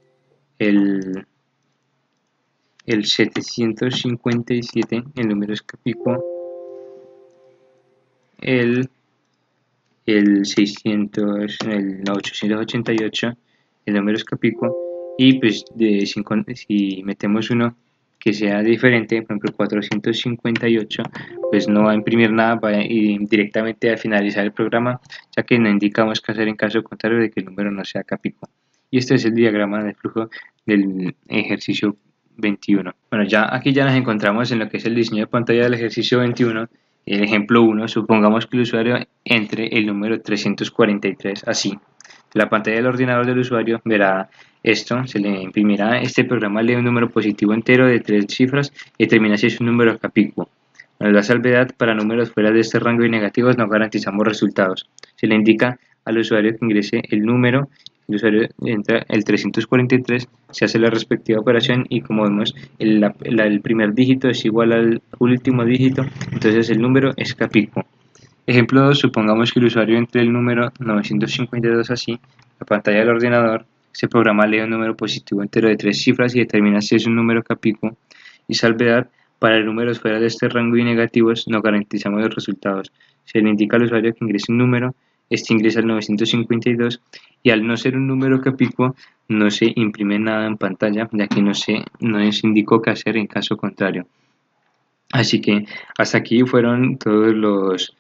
Speaker 1: El 757, el número es capicuo. El 888, el número es capicuo. Y pues si metemos uno que sea diferente, por ejemplo 458, pues no va a imprimir nada, va a ir directamente a finalizar el programa, ya que no indicamos qué hacer en caso contrario de que el número no sea capicuo. Y este es el diagrama de flujo del ejercicio 21. Bueno, aquí ya nos encontramos en lo que es el diseño de pantalla del ejercicio 21. El ejemplo 1, supongamos que el usuario entre el número 343, así. La pantalla del ordenador del usuario verá esto, se le imprimirá. Este programa lee un número positivo entero de 3 cifras y determina si es un número capicuo. Bueno, la salvedad: para números fuera de este rango y negativos no garantizamos resultados. Se le indica al usuario que ingrese el número. El usuario entra el 343, se hace la respectiva operación y como vemos el primer dígito es igual al último dígito, entonces el número es capicuo. Ejemplo 2, supongamos que el usuario entre el número 952 así. La pantalla del ordenador, este programa lee un número positivo entero de 3 cifras y determina si es un número capicuo. Y salvedad: para números fuera de este rango y negativos no garantizamos los resultados. Se le indica al usuario que ingrese un número, este ingresa el 952 y al no ser un número capicuo no se imprime nada en pantalla, ya que no se indicó qué hacer en caso contrario. Así que hasta aquí fueron todos los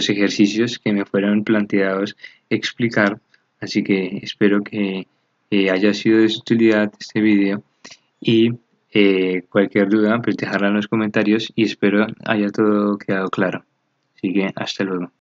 Speaker 1: ejercicios que me fueron planteados explicar, así que espero que haya sido de su utilidad este video y cualquier duda pues dejarla en los comentarios y espero haya todo quedado claro. Así que hasta luego.